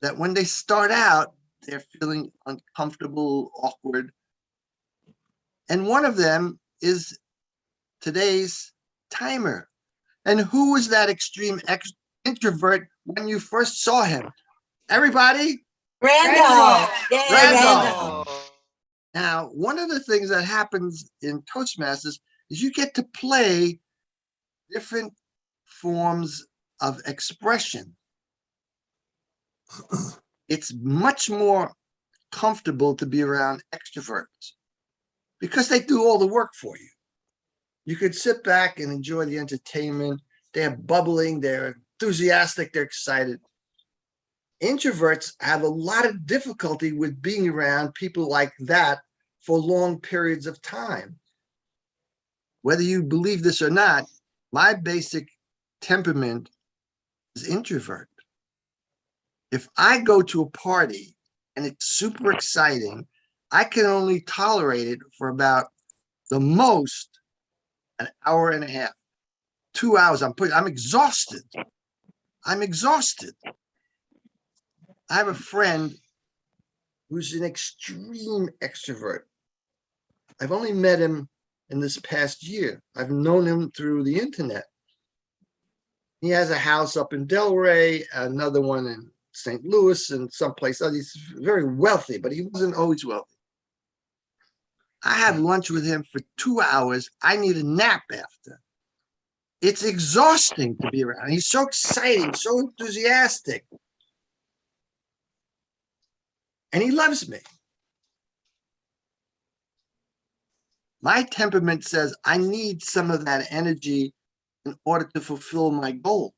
that when they start out, they're feeling uncomfortable, awkward. And one of them is today's timer. And who was that extreme introvert when you first saw him? Everybody? Randall. Yay, Randall. Now, one of the things that happens in Toastmasters is you get to play different forms of expression. It's much more comfortable to be around extroverts because they do all the work for you. You could sit back and enjoy the entertainment. They're bubbling, they're enthusiastic, they're excited. Introverts have a lot of difficulty with being around people like that for long periods of time. Whether you believe this or not, my basic temperament is introvert. If I go to a party and it's super exciting, I can only tolerate it for about the most an hour and a half, 2 hours. I'm exhausted. I'm exhausted. I have a friend who's an extreme extrovert. I've only met him in this past year. I've known him through the internet. He has a house up in Delray, another one in St. Louis, and someplace else. He's very wealthy, but he wasn't always wealthy. I had lunch with him for 2 hours. I need a nap after. It's exhausting to be around. He's so exciting, so enthusiastic. and he loves me. My temperament says I need some of that energy in order to fulfill my goals.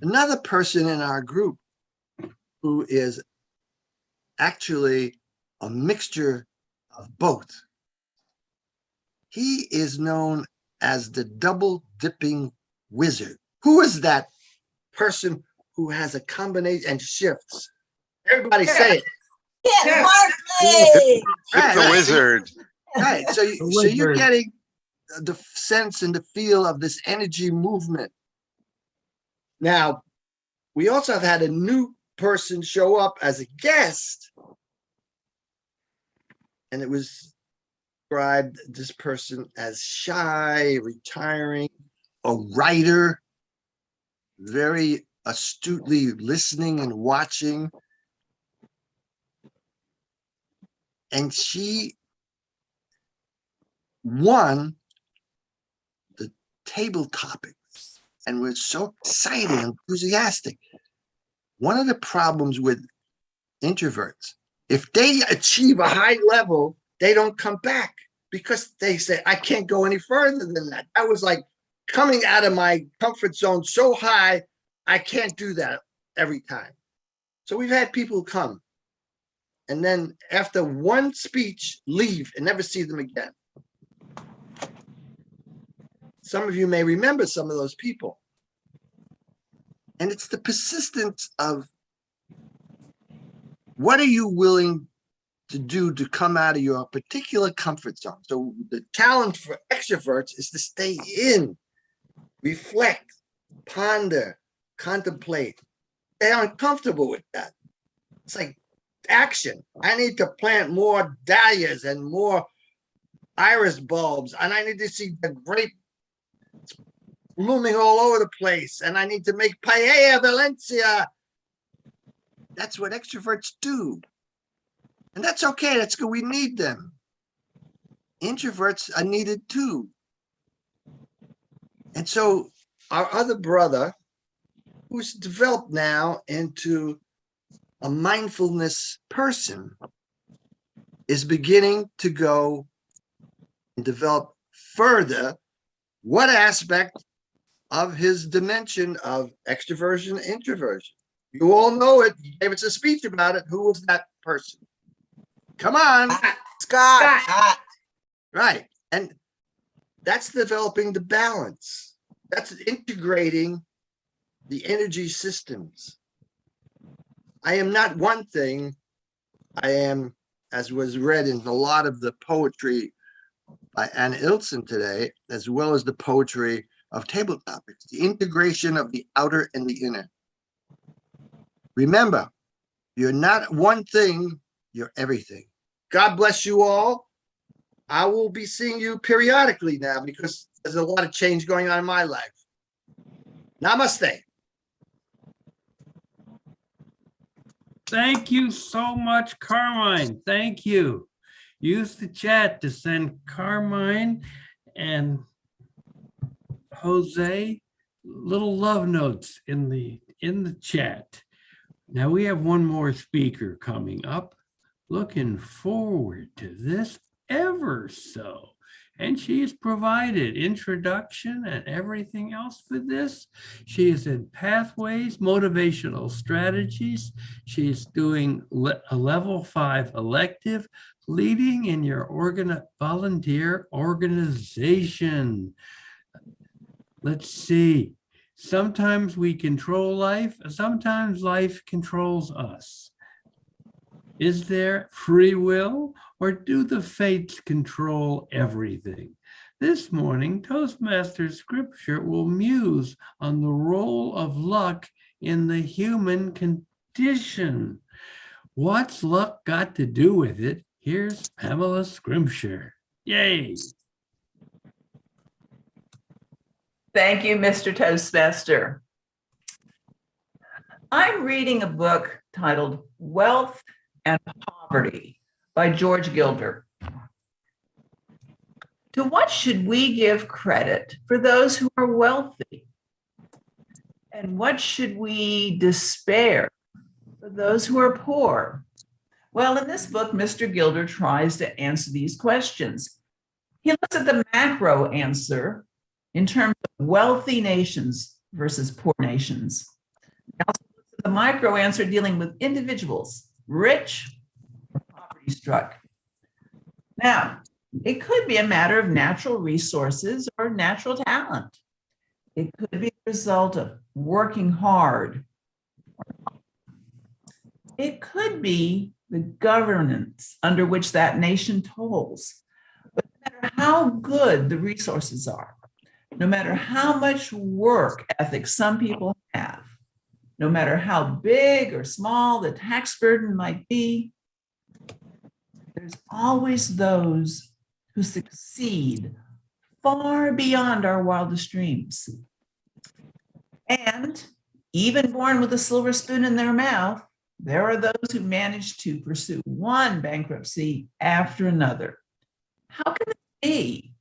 Another person in our group who is actually a mixture of both. He is known as the double dipping wizard. Who is that person who has a combination and shifts? Everybody say it. Yeah, Barkley. Tip the wizard. Right. So you're getting the sense and the feel of this energy movement. Now, we also have had a new person show up as a guest, and it was described this person as shy, retiring, a writer, very astutely listening and watching. And she won the table topics and was so excited and enthusiastic. One of the problems with introverts, if they achieve a high level, they don't come back because they say, I can't go any further than that. I was like coming out of my comfort zone so high, I can't do that every time. So we've had people come and then after one speech, leave and never see them again. Some of you may remember some of those people. And it's the persistence of what are you willing to do to come out of your particular comfort zone? So the challenge for extroverts is to stay in, reflect, ponder, contemplate. They're uncomfortable with that. It's like action. I need to plant more dahlias and more iris bulbs, and I need to see the grape blooming all over the place, and I need to make paella Valencia. That's what extroverts do. And that's okay. That's good. We need them. Introverts are needed too. And so our other brother, who's developed now into a mindfulness person, is beginning to go and develop further what aspect of his dimension of extroversion, introversion. You all know it. He gave us a speech about it. Who was that person? Come on. Scott. Right. And that's developing the balance. That's integrating the energy systems. I am not one thing. I am, as was read in a lot of the poetry by Anna Ilsen today, as well as the poetry of Table Topics, the integration of the outer and the inner. Remember, you're not one thing, you're everything. God bless you all. I will be seeing you periodically now because there's a lot of change going on in my life. Namaste. Thank you so much, Carmine. Thank you. Use the chat to send Carmine and Jose little love notes in the chat. Now we have one more speaker coming up. Looking forward to this ever so. And she has provided introduction and everything else for this. She is in Pathways, Motivational Strategies. She's doing a level 5 elective, leading in your volunteer organization. Let's see. Sometimes we control life, sometimes life controls us. Is there free will, or do the fates control everything? This morning, Toastmasters Scripture will muse on the role of luck in the human condition. What's luck got to do with it? Here's Pamela Scripture. Yay! Thank you, Mr. Toastmaster. I'm reading a book titled Wealth and Poverty by George Gilder. To what should we give credit for those who are wealthy? And what should we despair for those who are poor? Well, in this book, Mr. Gilder tries to answer these questions. He looks at the macro answer in terms of wealthy nations versus poor nations. He also looks at the micro answer dealing with individuals, rich or poverty struck. Now, it could be a matter of natural resources or natural talent. It could be the result of working hard. It could be the governance under which that nation tolls. But no matter how good the resources are, no matter how much work ethic some people have, no matter how big or small the tax burden might be, there's always those who succeed far beyond our wildest dreams. And even born with a silver spoon in their mouth, there are those who manage to pursue one bankruptcy after another. How can this be?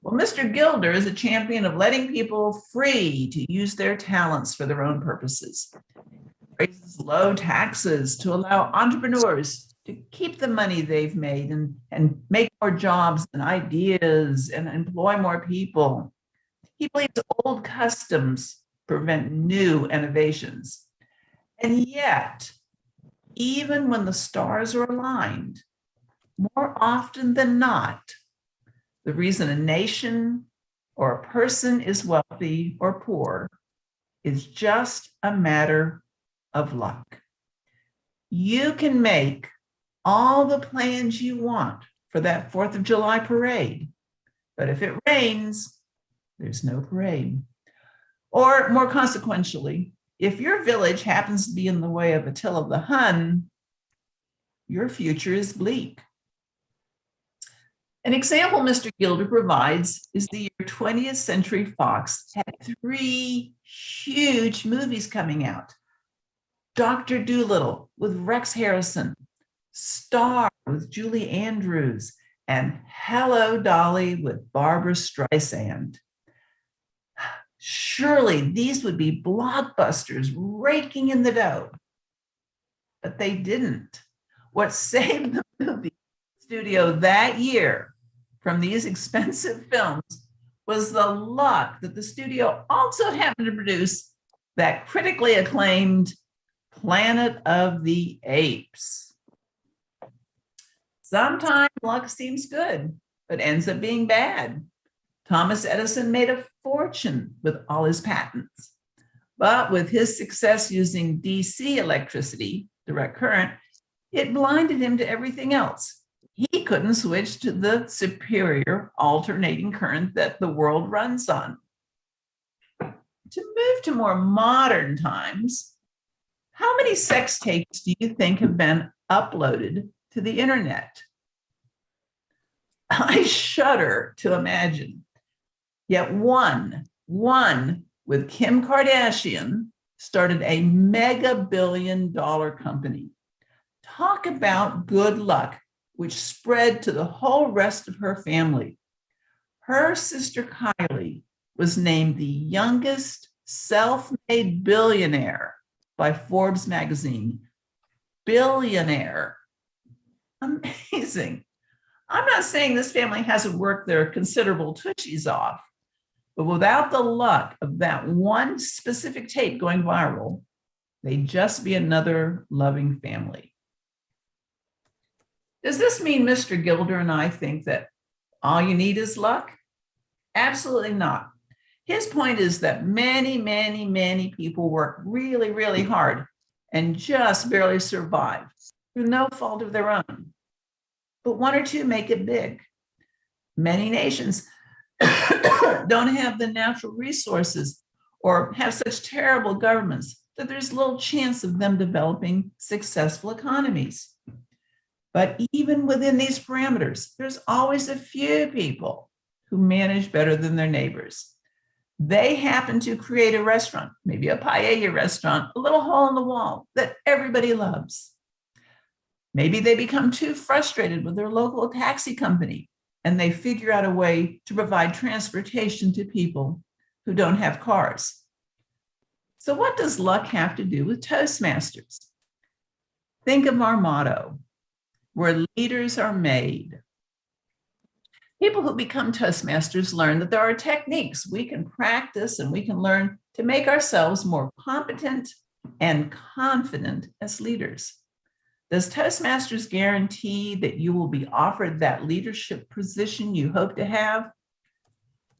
Well, Mr. Gilder is a champion of letting people free to use their talents for their own purposes. He raises low taxes to allow entrepreneurs to keep the money they've made and make more jobs and ideas and employ more people. He believes old customs prevent new innovations. And yet, even when the stars are aligned, more often than not, the reason a nation or a person is wealthy or poor is just a matter of luck. You can make all the plans you want for that 4th of July parade, but if it rains, there's no parade. Or more consequentially, if your village happens to be in the way of Attila the Hun, your future is bleak. An example Mr. Gilder provides is the year 20th Century Fox had 3 huge movies coming out. Dr. Dolittle with Rex Harrison, Star with Julie Andrews, and Hello, Dolly with Barbara Streisand. Surely these would be blockbusters raking in the dough, but they didn't. What saved the movie studio that year from these expensive films was the luck that the studio also happened to produce that critically acclaimed Planet of the Apes. Sometimes luck seems good, but ends up being bad. Thomas Edison made a fortune with all his patents, but with his success using DC electricity, direct current, it blinded him to everything else. He couldn't switch to the superior alternating current that the world runs on. To move to more modern times, how many sex tapes do you think have been uploaded to the internet? I shudder to imagine. Yet one with Kim Kardashian started a mega billion-dollar company. Talk about good luck, which spread to the whole rest of her family. Her sister Kylie was named the youngest self-made billionaire by Forbes magazine. Billionaire. Amazing. I'm not saying this family hasn't worked their considerable tushies off, but without the luck of that one specific tape going viral, they'd just be another loving family. Does this mean Mr. Gilder and I think that all you need is luck? Absolutely not. His point is that many people work really, really hard and just barely survive through no fault of their own. But 1 or 2 make it big. Many nations don't have the natural resources or have such terrible governments that there's little chance of them developing successful economies. But even within these parameters, there's always a few people who manage better than their neighbors. They happen to create a restaurant, maybe a paella restaurant, a little hole in the wall that everybody loves. Maybe they become too frustrated with their local taxi company and they figure out a way to provide transportation to people who don't have cars. So what does luck have to do with Toastmasters? Think of our motto, where leaders are made. People who become Toastmasters learn that there are techniques we can practice and we can learn to make ourselves more competent and confident as leaders. Does Toastmasters guarantee that you will be offered that leadership position you hope to have?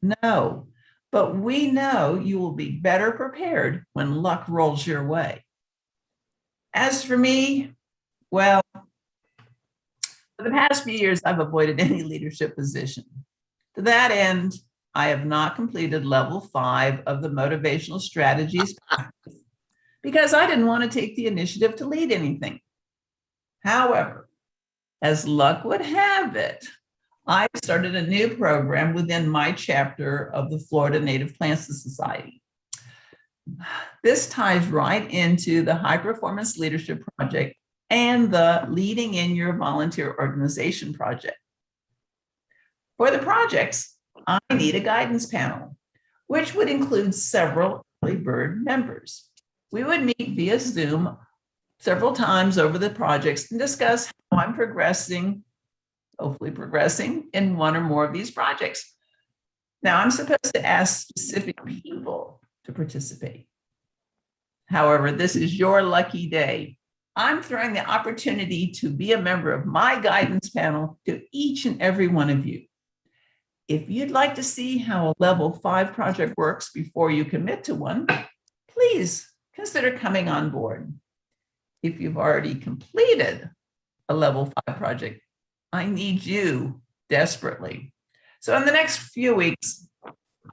No, but we know you will be better prepared when luck rolls your way. As for me, well, for the past few years, I've avoided any leadership position. To that end, I have not completed level 5 of the motivational strategies because I didn't want to take the initiative to lead anything. However, as luck would have it, I started a new program within my chapter of the Florida Native Plants Society. This ties right into the High Performance Leadership Project and the Leading in Your Volunteer Organization project. For the projects, I need a guidance panel, which would include several Earlybird members. We would meet via Zoom several times over the projects and discuss how I'm progressing, hopefully progressing in one or more of these projects. Now, I'm supposed to ask specific people to participate. However, this is your lucky day. I'm throwing the opportunity to be a member of my guidance panel to each and every one of you. If you'd like to see how a level 5 project works before you commit to one, please consider coming on board. If you've already completed a level 5 project, I need you desperately. So in the next few weeks,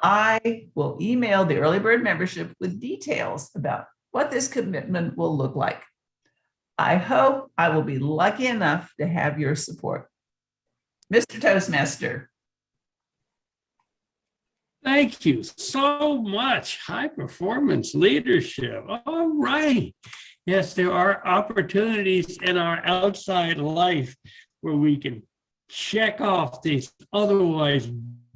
I will email the Earlybird membership with details about what this commitment will look like. I hope I will be lucky enough to have your support. Mr. Toastmaster. Thank you so much. High performance leadership. All right. Yes, there are opportunities in our outside life where we can check off these otherwise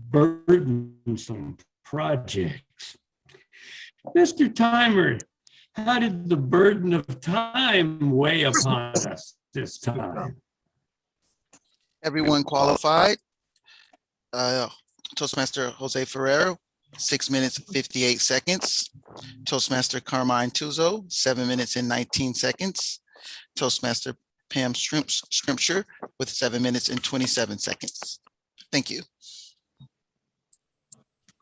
burdensome projects. Mr. Timer, how did the burden of time weigh upon us this time? Everyone qualified. Toastmaster Jose Ferrero, 6 minutes, 58 seconds. Toastmaster Carmine Tuzo, 7 minutes and 19 seconds. Toastmaster Pam Scrimpture with 7 minutes and 27 seconds. Thank you.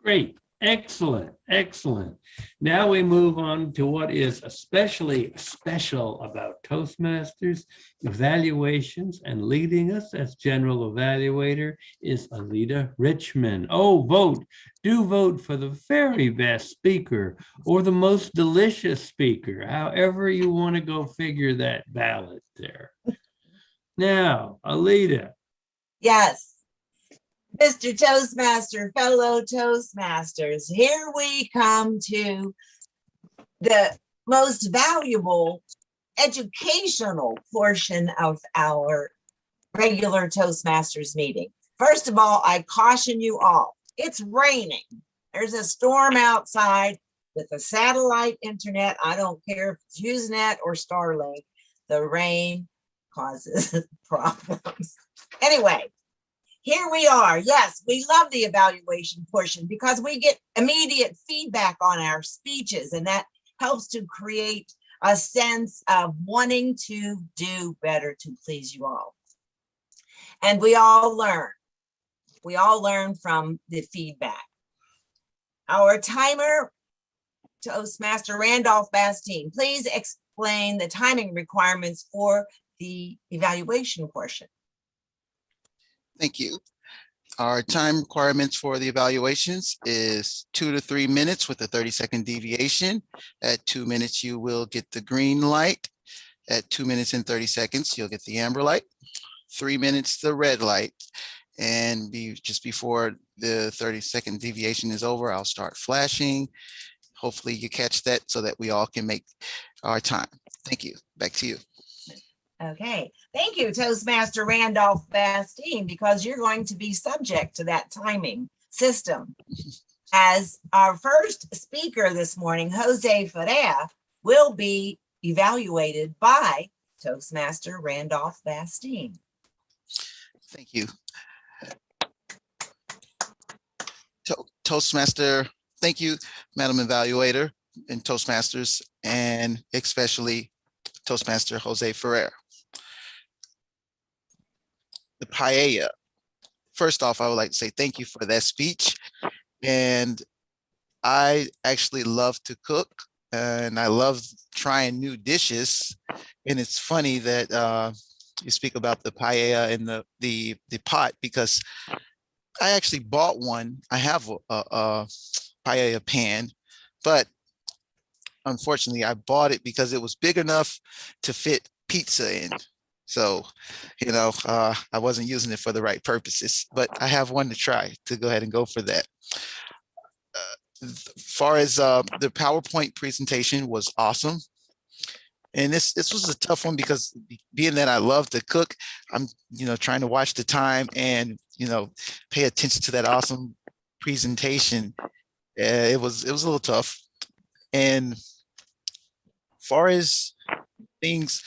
Great. Excellent. Excellent. Now we move on to what is especially special about Toastmasters evaluations, and leading us as general evaluator is Alita Richmond. Oh, vote. Do vote for the very best speaker or the most delicious speaker, however you want to go figure that ballot there. Now, Alita. Yes. Mr. Toastmaster, fellow Toastmasters, here we come to the most valuable educational portion of our regular Toastmasters meeting. First of all, I caution you all, it's raining. There's a storm outside with a satellite internet. I don't care if it's Usenet or Starlink. The rain causes problems. Anyway, here we are. Yes, we love the evaluation portion because we get immediate feedback on our speeches, and that helps to create a sense of wanting to do better to please you all. And we all learn. We all learn from the feedback. Our timer, Toastmaster Randolph Bastine, please explain the timing requirements for the evaluation portion. Thank you. Our time requirements for the evaluations is 2 to 3 minutes with a 30-second deviation. At 2 minutes, you will get the green light. At 2 minutes and 30 seconds, you'll get the amber light. 3 minutes, the red light. And just before the 30-second deviation is over, I'll start flashing. Hopefully you catch that so that we all can make our time. Thank you. Back to you. Okay, thank you, Toastmaster Randolph Bastine, because you're going to be subject to that timing system. As our first speaker this morning, Jose Ferreira, will be evaluated by Toastmaster Randolph Bastine. Thank you. Toastmaster, thank you, Madam Evaluator and Toastmasters, and especially Toastmaster Jose Ferrer. The paella. First off, I would like to say thank you for that speech. And I actually love to cook and I love trying new dishes. And it's funny that you speak about the paella and the pot, because I actually bought one. I have a paella pan, but unfortunately I bought it because it was big enough to fit pizza in. So, you know, I wasn't using it for the right purposes, but I have one to try to go ahead and go for that. As far as the PowerPoint presentation was awesome. And this was a tough one because being that I love to cook, I'm, you know, trying to watch the time and, you know, pay attention to that awesome presentation. It was a little tough. And far as things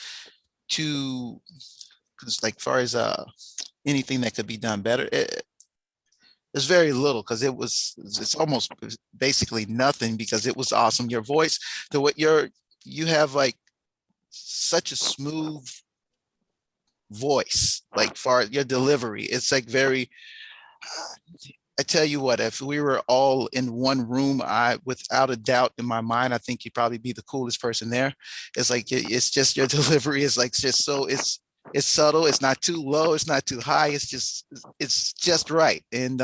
to, like far as anything that could be done better, there's very little, because it's almost basically nothing, because it was awesome. Your voice, you have like such a smooth voice, like far your delivery, it's like very, I tell you what, if we were all in one room, without a doubt in my mind, I think you'd probably be the coolest person there. It's like, it's just your delivery is like just so, it's subtle, it's not too low, it's not too high, it's just right. And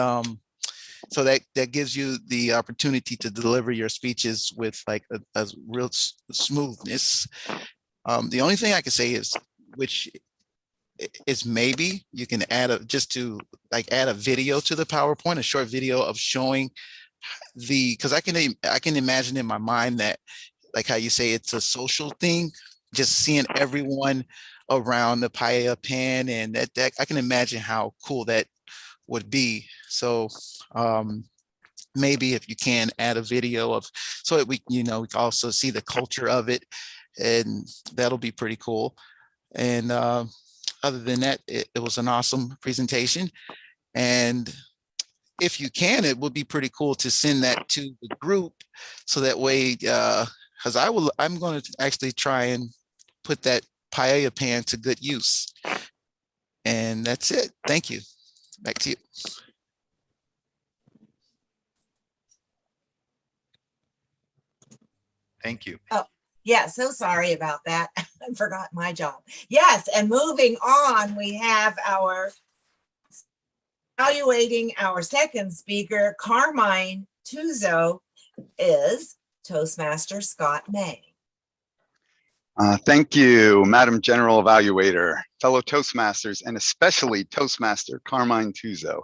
so that gives you the opportunity to deliver your speeches with like a real smoothness. The only thing I can say is, which is maybe you can add add a video to the PowerPoint, a short video of showing because I can imagine in my mind that, like how you say it's a social thing, just seeing everyone around the paella pan, and that I can imagine how cool that would be. So maybe if you can add a video of, so that we can also see the culture of it, and that'll be pretty cool. And other than that, it was an awesome presentation. And if you can, it would be pretty cool to send that to the group, so that way, because I'm going to actually try and put that paella pan to good use. And that's it. Thank you. Back to you. Thank you. Oh, yeah, so sorry about that. I forgot my job. Yes, and moving on, we have evaluating our second speaker, Carmine Tuzo, is Toastmaster Scott May. Thank you, Madam General Evaluator, fellow Toastmasters, and especially Toastmaster Carmine Tuzo.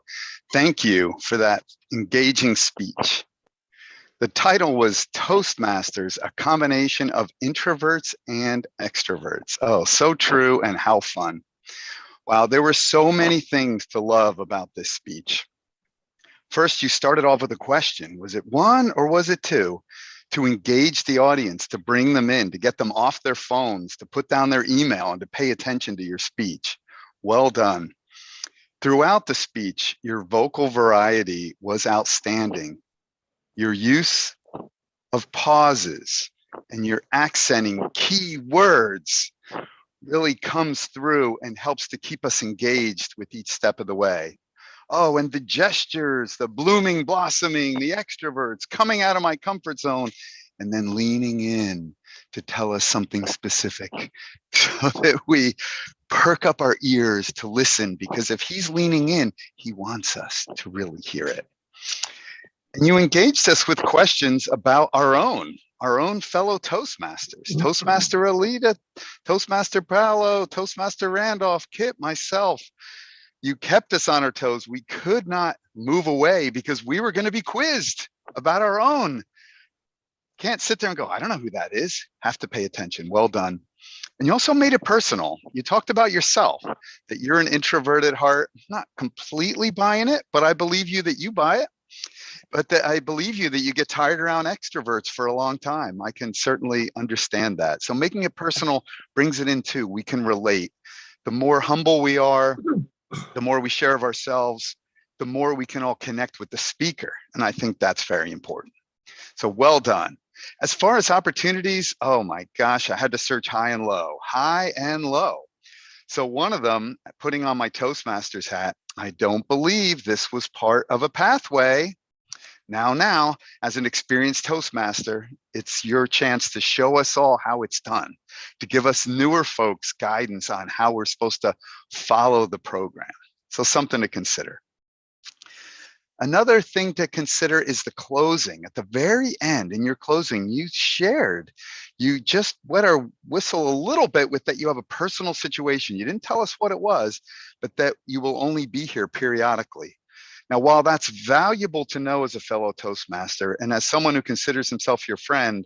Thank you for that engaging speech. The title was Toastmasters, a combination of introverts and extroverts. Oh, so true, and how fun. Wow, there were so many things to love about this speech. First, you started off with a question. Was it one or was it two? To engage the audience, to bring them in, to get them off their phones, to put down their email, and to pay attention to your speech. Well done. Throughout the speech, your vocal variety was outstanding. Your use of pauses and your accenting key words really comes through and helps to keep us engaged with each step of the way. Oh, and the gestures, the blooming, blossoming, the extroverts coming out of my comfort zone and then leaning in to tell us something specific so that we perk up our ears to listen, because if he's leaning in, he wants us to really hear it. And you engaged us with questions about our own fellow Toastmasters, Toastmaster Alita, Toastmaster Paolo, Toastmaster Randolph, Kit, myself. You kept us on our toes. We could not move away because we were going to be quizzed about our own. Can't sit there and go, I don't know who that is. Have to pay attention. Well done. And you also made it personal. You talked about yourself, that you're an introvert at heart. Not completely buying it, but I believe you that you buy it. but that I believe you that you get tired around extroverts for a long time. I can certainly understand that. So making it personal brings it in too. We can relate. The more humble we are, the more we share of ourselves, the more we can all connect with the speaker. And I think that's very important. So well done. As far as opportunities, oh my gosh, I had to search high and low, high and low. So one of them, putting on my Toastmasters hat, I don't believe this was part of a pathway. Now, as an experienced Toastmaster, it's your chance to show us all how it's done, to give us newer folks guidance on how we're supposed to follow the program. So something to consider. Another thing to consider is the closing. At the very end, in your closing, you just wet our whistle a little bit with that you have a personal situation. You didn't tell us what it was, but that you will only be here periodically. Now, while that's valuable to know as a fellow Toastmaster and as someone who considers himself your friend,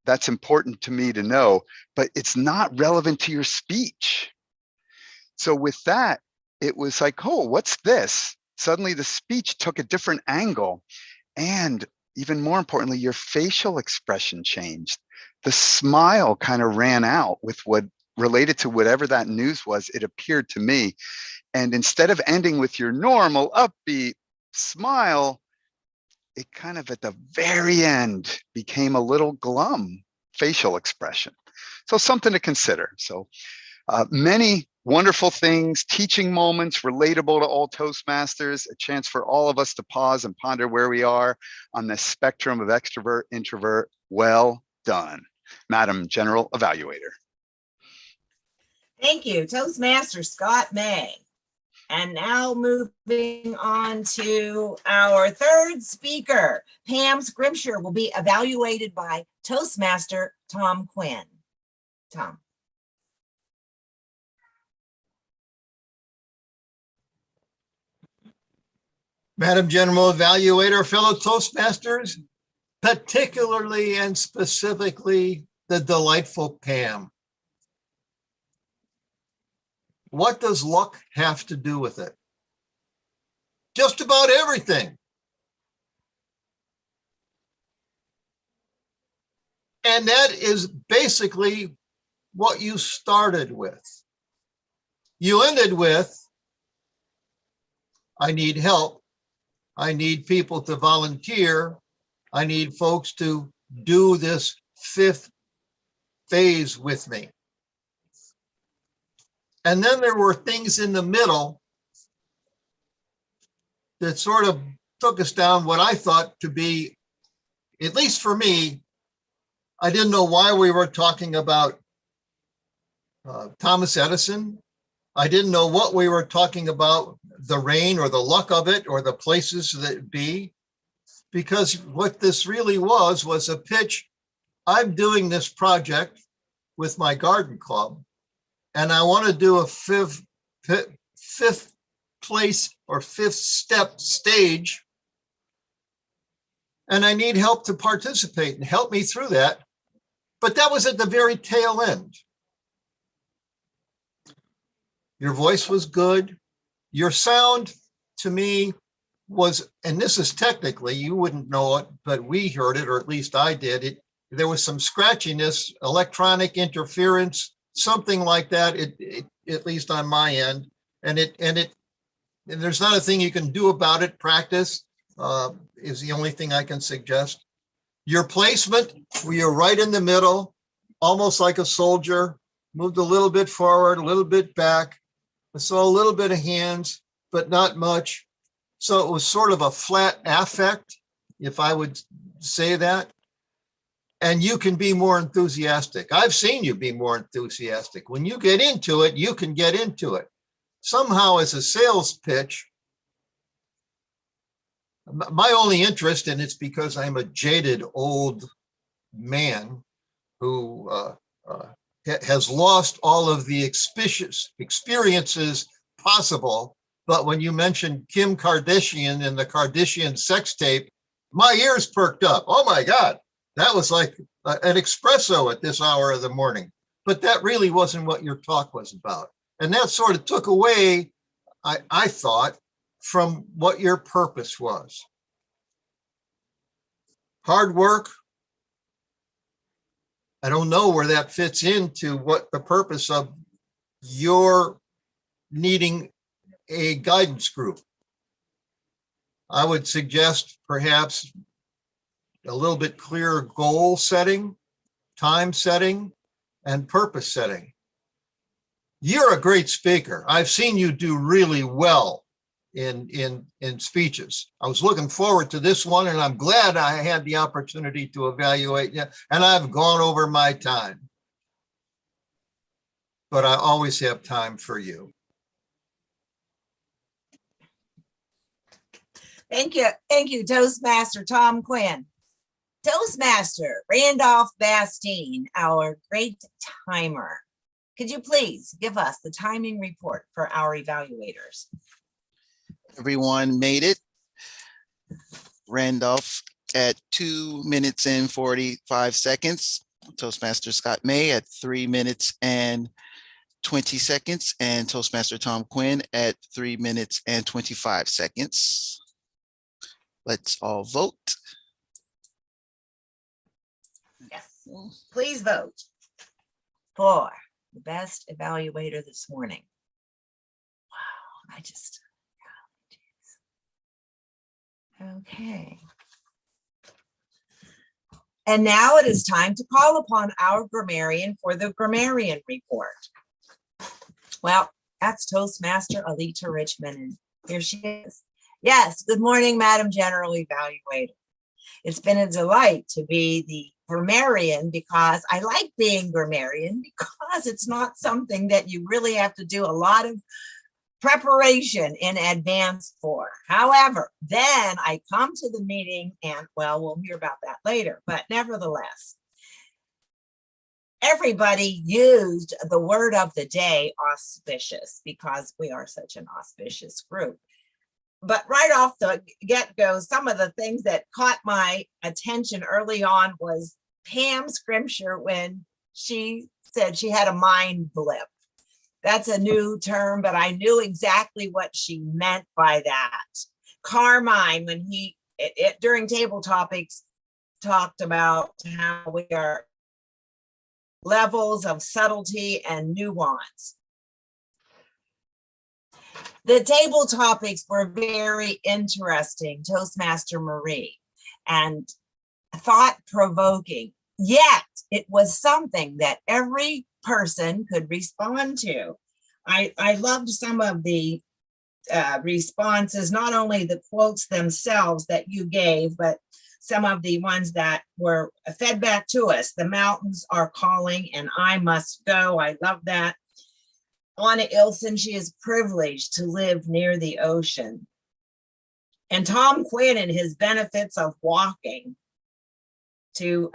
that's important to me to know, but it's not relevant to your speech. So with that, it was like, oh, what's this? Suddenly the speech took a different angle. And even more importantly, your facial expression changed. The smile kind of ran out with what related to whatever that news was, it appeared to me. And instead of ending with your normal upbeat smile, it kind of at the very end became a little glum facial expression. So something to consider. So many wonderful things, teaching moments, relatable to all Toastmasters, a chance for all of us to pause and ponder where we are on the spectrum of extrovert, introvert. Well done, Madam General Evaluator. Thank you, Toastmaster Scott May. And now moving on to our third speaker, Pam Scrimshire will be evaluated by Toastmaster Tom Quinn. Tom. Madam General Evaluator, fellow Toastmasters, particularly and specifically the delightful Pam. What does luck have to do with it? Just about everything. And that is basically what you started with. You ended with, I need help. I need people to volunteer. I need folks to do this 5th phase with me. And then there were things in the middle that sort of took us down what I thought to be, at least for me, I didn't know why we were talking about Thomas Edison. I didn't know what we were talking about, the rain or the luck of it or the places that it be, because what this really was a pitch. I'm doing this project with my garden club, and I want to do a fifth place or 5th step stage, and I need help to participate and help me through that. But that was at the very tail end. Your voice was good. Your sound to me was, and this is technically, you wouldn't know it, but we heard it, or at least I did. There was some scratchiness, electronic interference, something like that, at least on my end. And there's not a thing you can do about it. Practice is the only thing I can suggest. Your placement, where you're right in the middle, almost like a soldier, moved a little bit forward, a little bit back. I saw a little bit of hands, but not much. So it was sort of a flat affect, if I would say that. And you can be more enthusiastic. I've seen you be more enthusiastic. When you get into it, you can get into it. Somehow as a sales pitch, my only interest, and it's because I'm a jaded old man who has lost all of the experiences possible. But when you mentioned Kim Kardashian and the Kardashian sex tape, my ears perked up. Oh my God, that was like an espresso at this hour of the morning. But that really wasn't what your talk was about. And that sort of took away, I thought, from what your purpose was. hard work. I don't know where that fits into what the purpose of your needing a guidance group. I would suggest perhaps a little bit clearer goal setting, time setting, and purpose setting. You're a great speaker. I've seen you do really well in speeches. I was looking forward to this one, and I'm glad I had the opportunity to evaluate you, and I've gone over my time. But I always have time for you. Thank you, Toastmaster Tom Quinn. Toastmaster Randolph Bastine, our great timer. Could you please give us the timing report for our evaluators? Everyone made it. Randolph at 2 minutes and 45 seconds. Toastmaster Scott May at 3 minutes and 20 seconds. And Toastmaster Tom Quinn at 3 minutes and 25 seconds. Let's all vote. Yes, please vote for the best evaluator this morning. Wow, okay. And now it is time to call upon our grammarian for the grammarian report. Well, that's Toastmaster Alita Richmond, and here she is. Yes, good morning, Madam General Evaluator. It's been a delight to be the grammarian because I like being grammarian because it's not something that you really have to do a lot of preparation in advance for. However, then I come to the meeting and, well, we'll hear about that later, but nevertheless, everybody used the word of the day, auspicious, because we are such an auspicious group. But right off the get-go, some of the things that caught my attention early on was Pam Scrimshire when she said she had a mind blip. That's a new term, but I knew exactly what she meant by that. Carmine, when he, during table topics, talked about how we are levels of subtlety and nuance. The table topics were very interesting, Toastmaster Marie, and thought-provoking, yet it was something that every person could respond to. I loved some of the responses, not only the quotes themselves that you gave, but some of the ones that were fed back to us. The mountains are calling and I must go. I love that. Anna Ilson, she is privileged to live near the ocean. And Tom Quinn and his benefits of walking to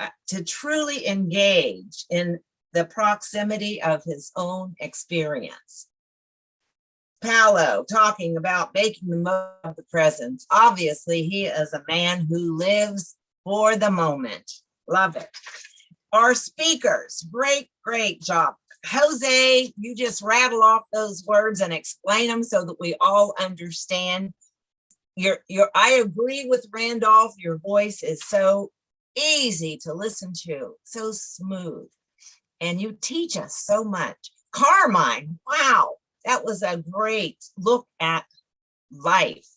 truly engage in the proximity of his own experience. Paolo talking about making the most of the present. Obviously, he is a man who lives for the moment. Love it. Our speakers, great job. Jose, you just rattle off those words and explain them so that we all understand. I agree with Randolph. Your voice is so easy to listen to, so smooth, and you teach us so much. Carmine, wow, that was a great look at life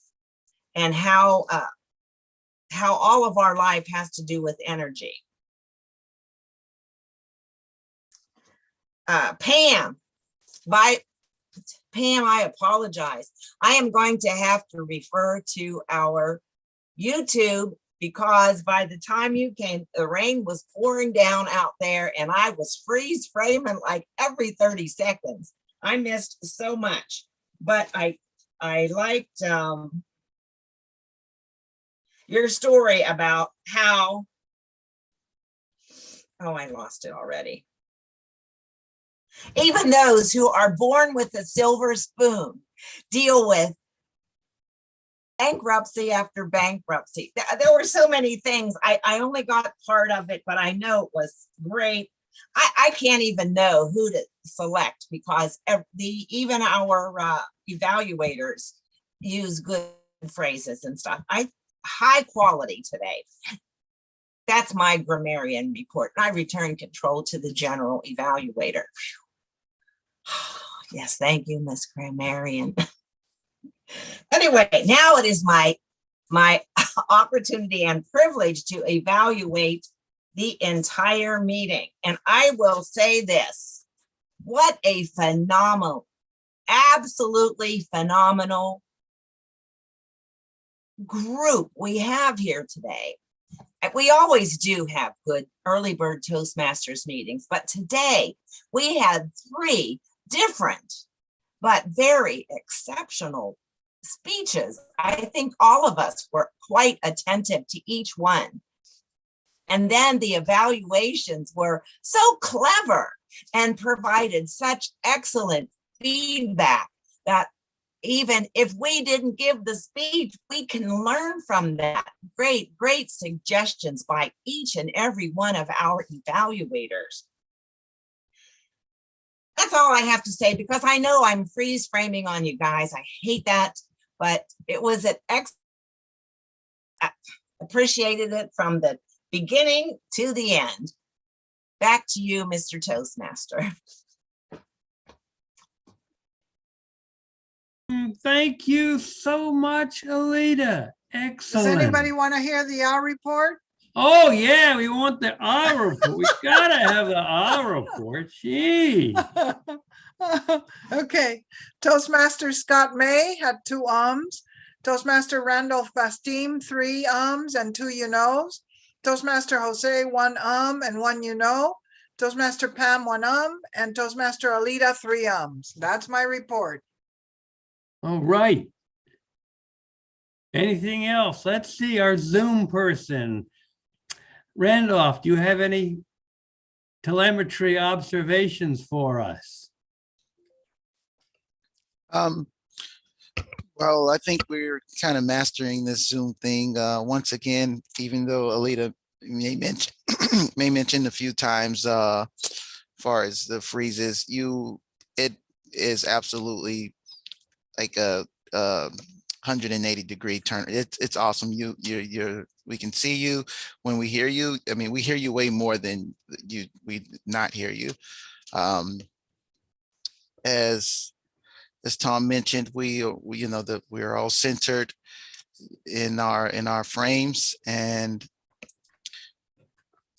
and how all of our life has to do with energy. Pam, I apologize. I am going to have to refer to our YouTube because by the time you came, the rain was pouring down out there and I was freeze framing like every 30 seconds. I missed so much, but I liked your story about how, oh, I lost it already. Even those who are born with a silver spoon deal with bankruptcy after bankruptcy. There were so many things. I only got part of it, but I know it was great. I can't even know who to select because even our evaluators use good phrases and stuff. High quality today. That's my grammarian report. I return control to the general evaluator. Yes, thank you, Miss Grammarian. Anyway, now it is my opportunity and privilege to evaluate the entire meeting. And I will say this, what a phenomenal, absolutely phenomenal group we have here today. We always do have good early bird Toastmasters meetings, but today we had 3 different but very exceptional speeches. I think all of us were quite attentive to each one. And then the evaluations were so clever and provided such excellent feedback that even if we didn't give the speech, we can learn from that. Great suggestions by each and every one of our evaluators. That's all I have to say, because I know I'm freeze framing on you guys. I hate that, but it was an appreciated it from the beginning to the end. Back to you, Mr. Toastmaster. Thank you so much, Alita. Excellent. Does anybody want to hear the R report? Oh, yeah, we want the R report. We gotta have the R report. Gee. Okay. Toastmaster Scott May had 2 ums. Toastmaster Randolph Bastim, 3 ums and 2 you knows. Toastmaster Jose, 1 and 1 you know. Toastmaster Pam, 1 and Toastmaster Alita, 3 ums. That's my report. All right. Anything else? Let's see our Zoom person. Randolph, do you have any telemetry observations for us? Well, I think we're kind of mastering this Zoom thing. Once again, even though Alita may mention may mention a few times as far as the freezes, it is absolutely like a 180-degree turn. It's awesome. We can see you when we hear you. I mean, we hear you way more than we not hear you. As Tom mentioned, we you know that we're all centered in our frames, and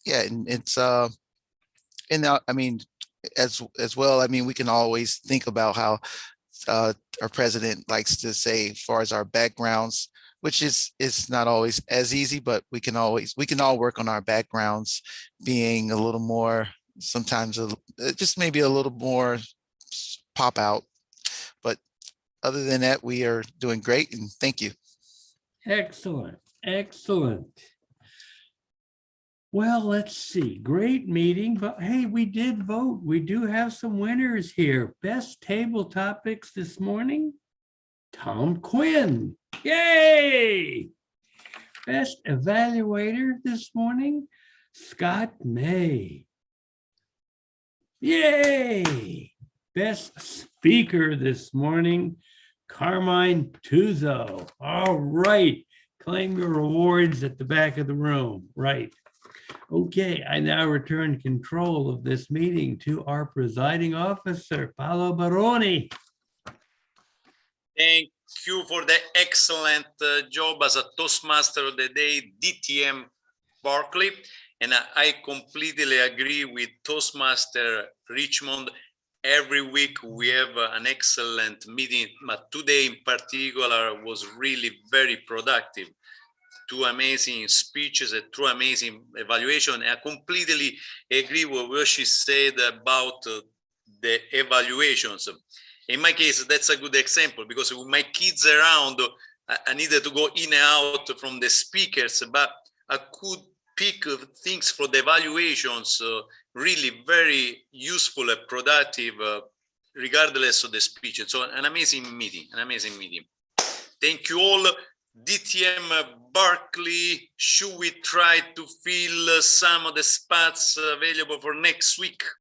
yeah, and it's and I mean as well. I mean, we can always think about how our president likes to say, as far as our backgrounds, which is not always as easy, but we can all work on our backgrounds being a little more, sometimes just maybe a little more pop out. But other than that, we are doing great, and thank you. Excellent, excellent. Well, let's see, great meeting, but hey, we did vote. We do have some winners here. Best table topics this morning, Tom Quinn. Yay! Best evaluator this morning, Scott May. Yay! Best speaker this morning, Carmine Tuzo. All right, claim your rewards at the back of the room. Right. Okay, I now return control of this meeting to our presiding officer, Paolo Baroni. Thank you for the excellent job as a Toastmaster of the Day, DTM Barkley. And I completely agree with Toastmaster Richmond. Every week we have an excellent meeting, but today in particular was really very productive. 2 amazing speeches, a true amazing evaluation. I completely agree with what she said about the evaluations. In my case, that's a good example, because with my kids around, I needed to go in and out from the speakers, but I could pick things for the evaluations, really very useful and productive, regardless of the speech. So an amazing meeting, Thank you all. DTM Barkley, should we try to fill some of the spots available for next week?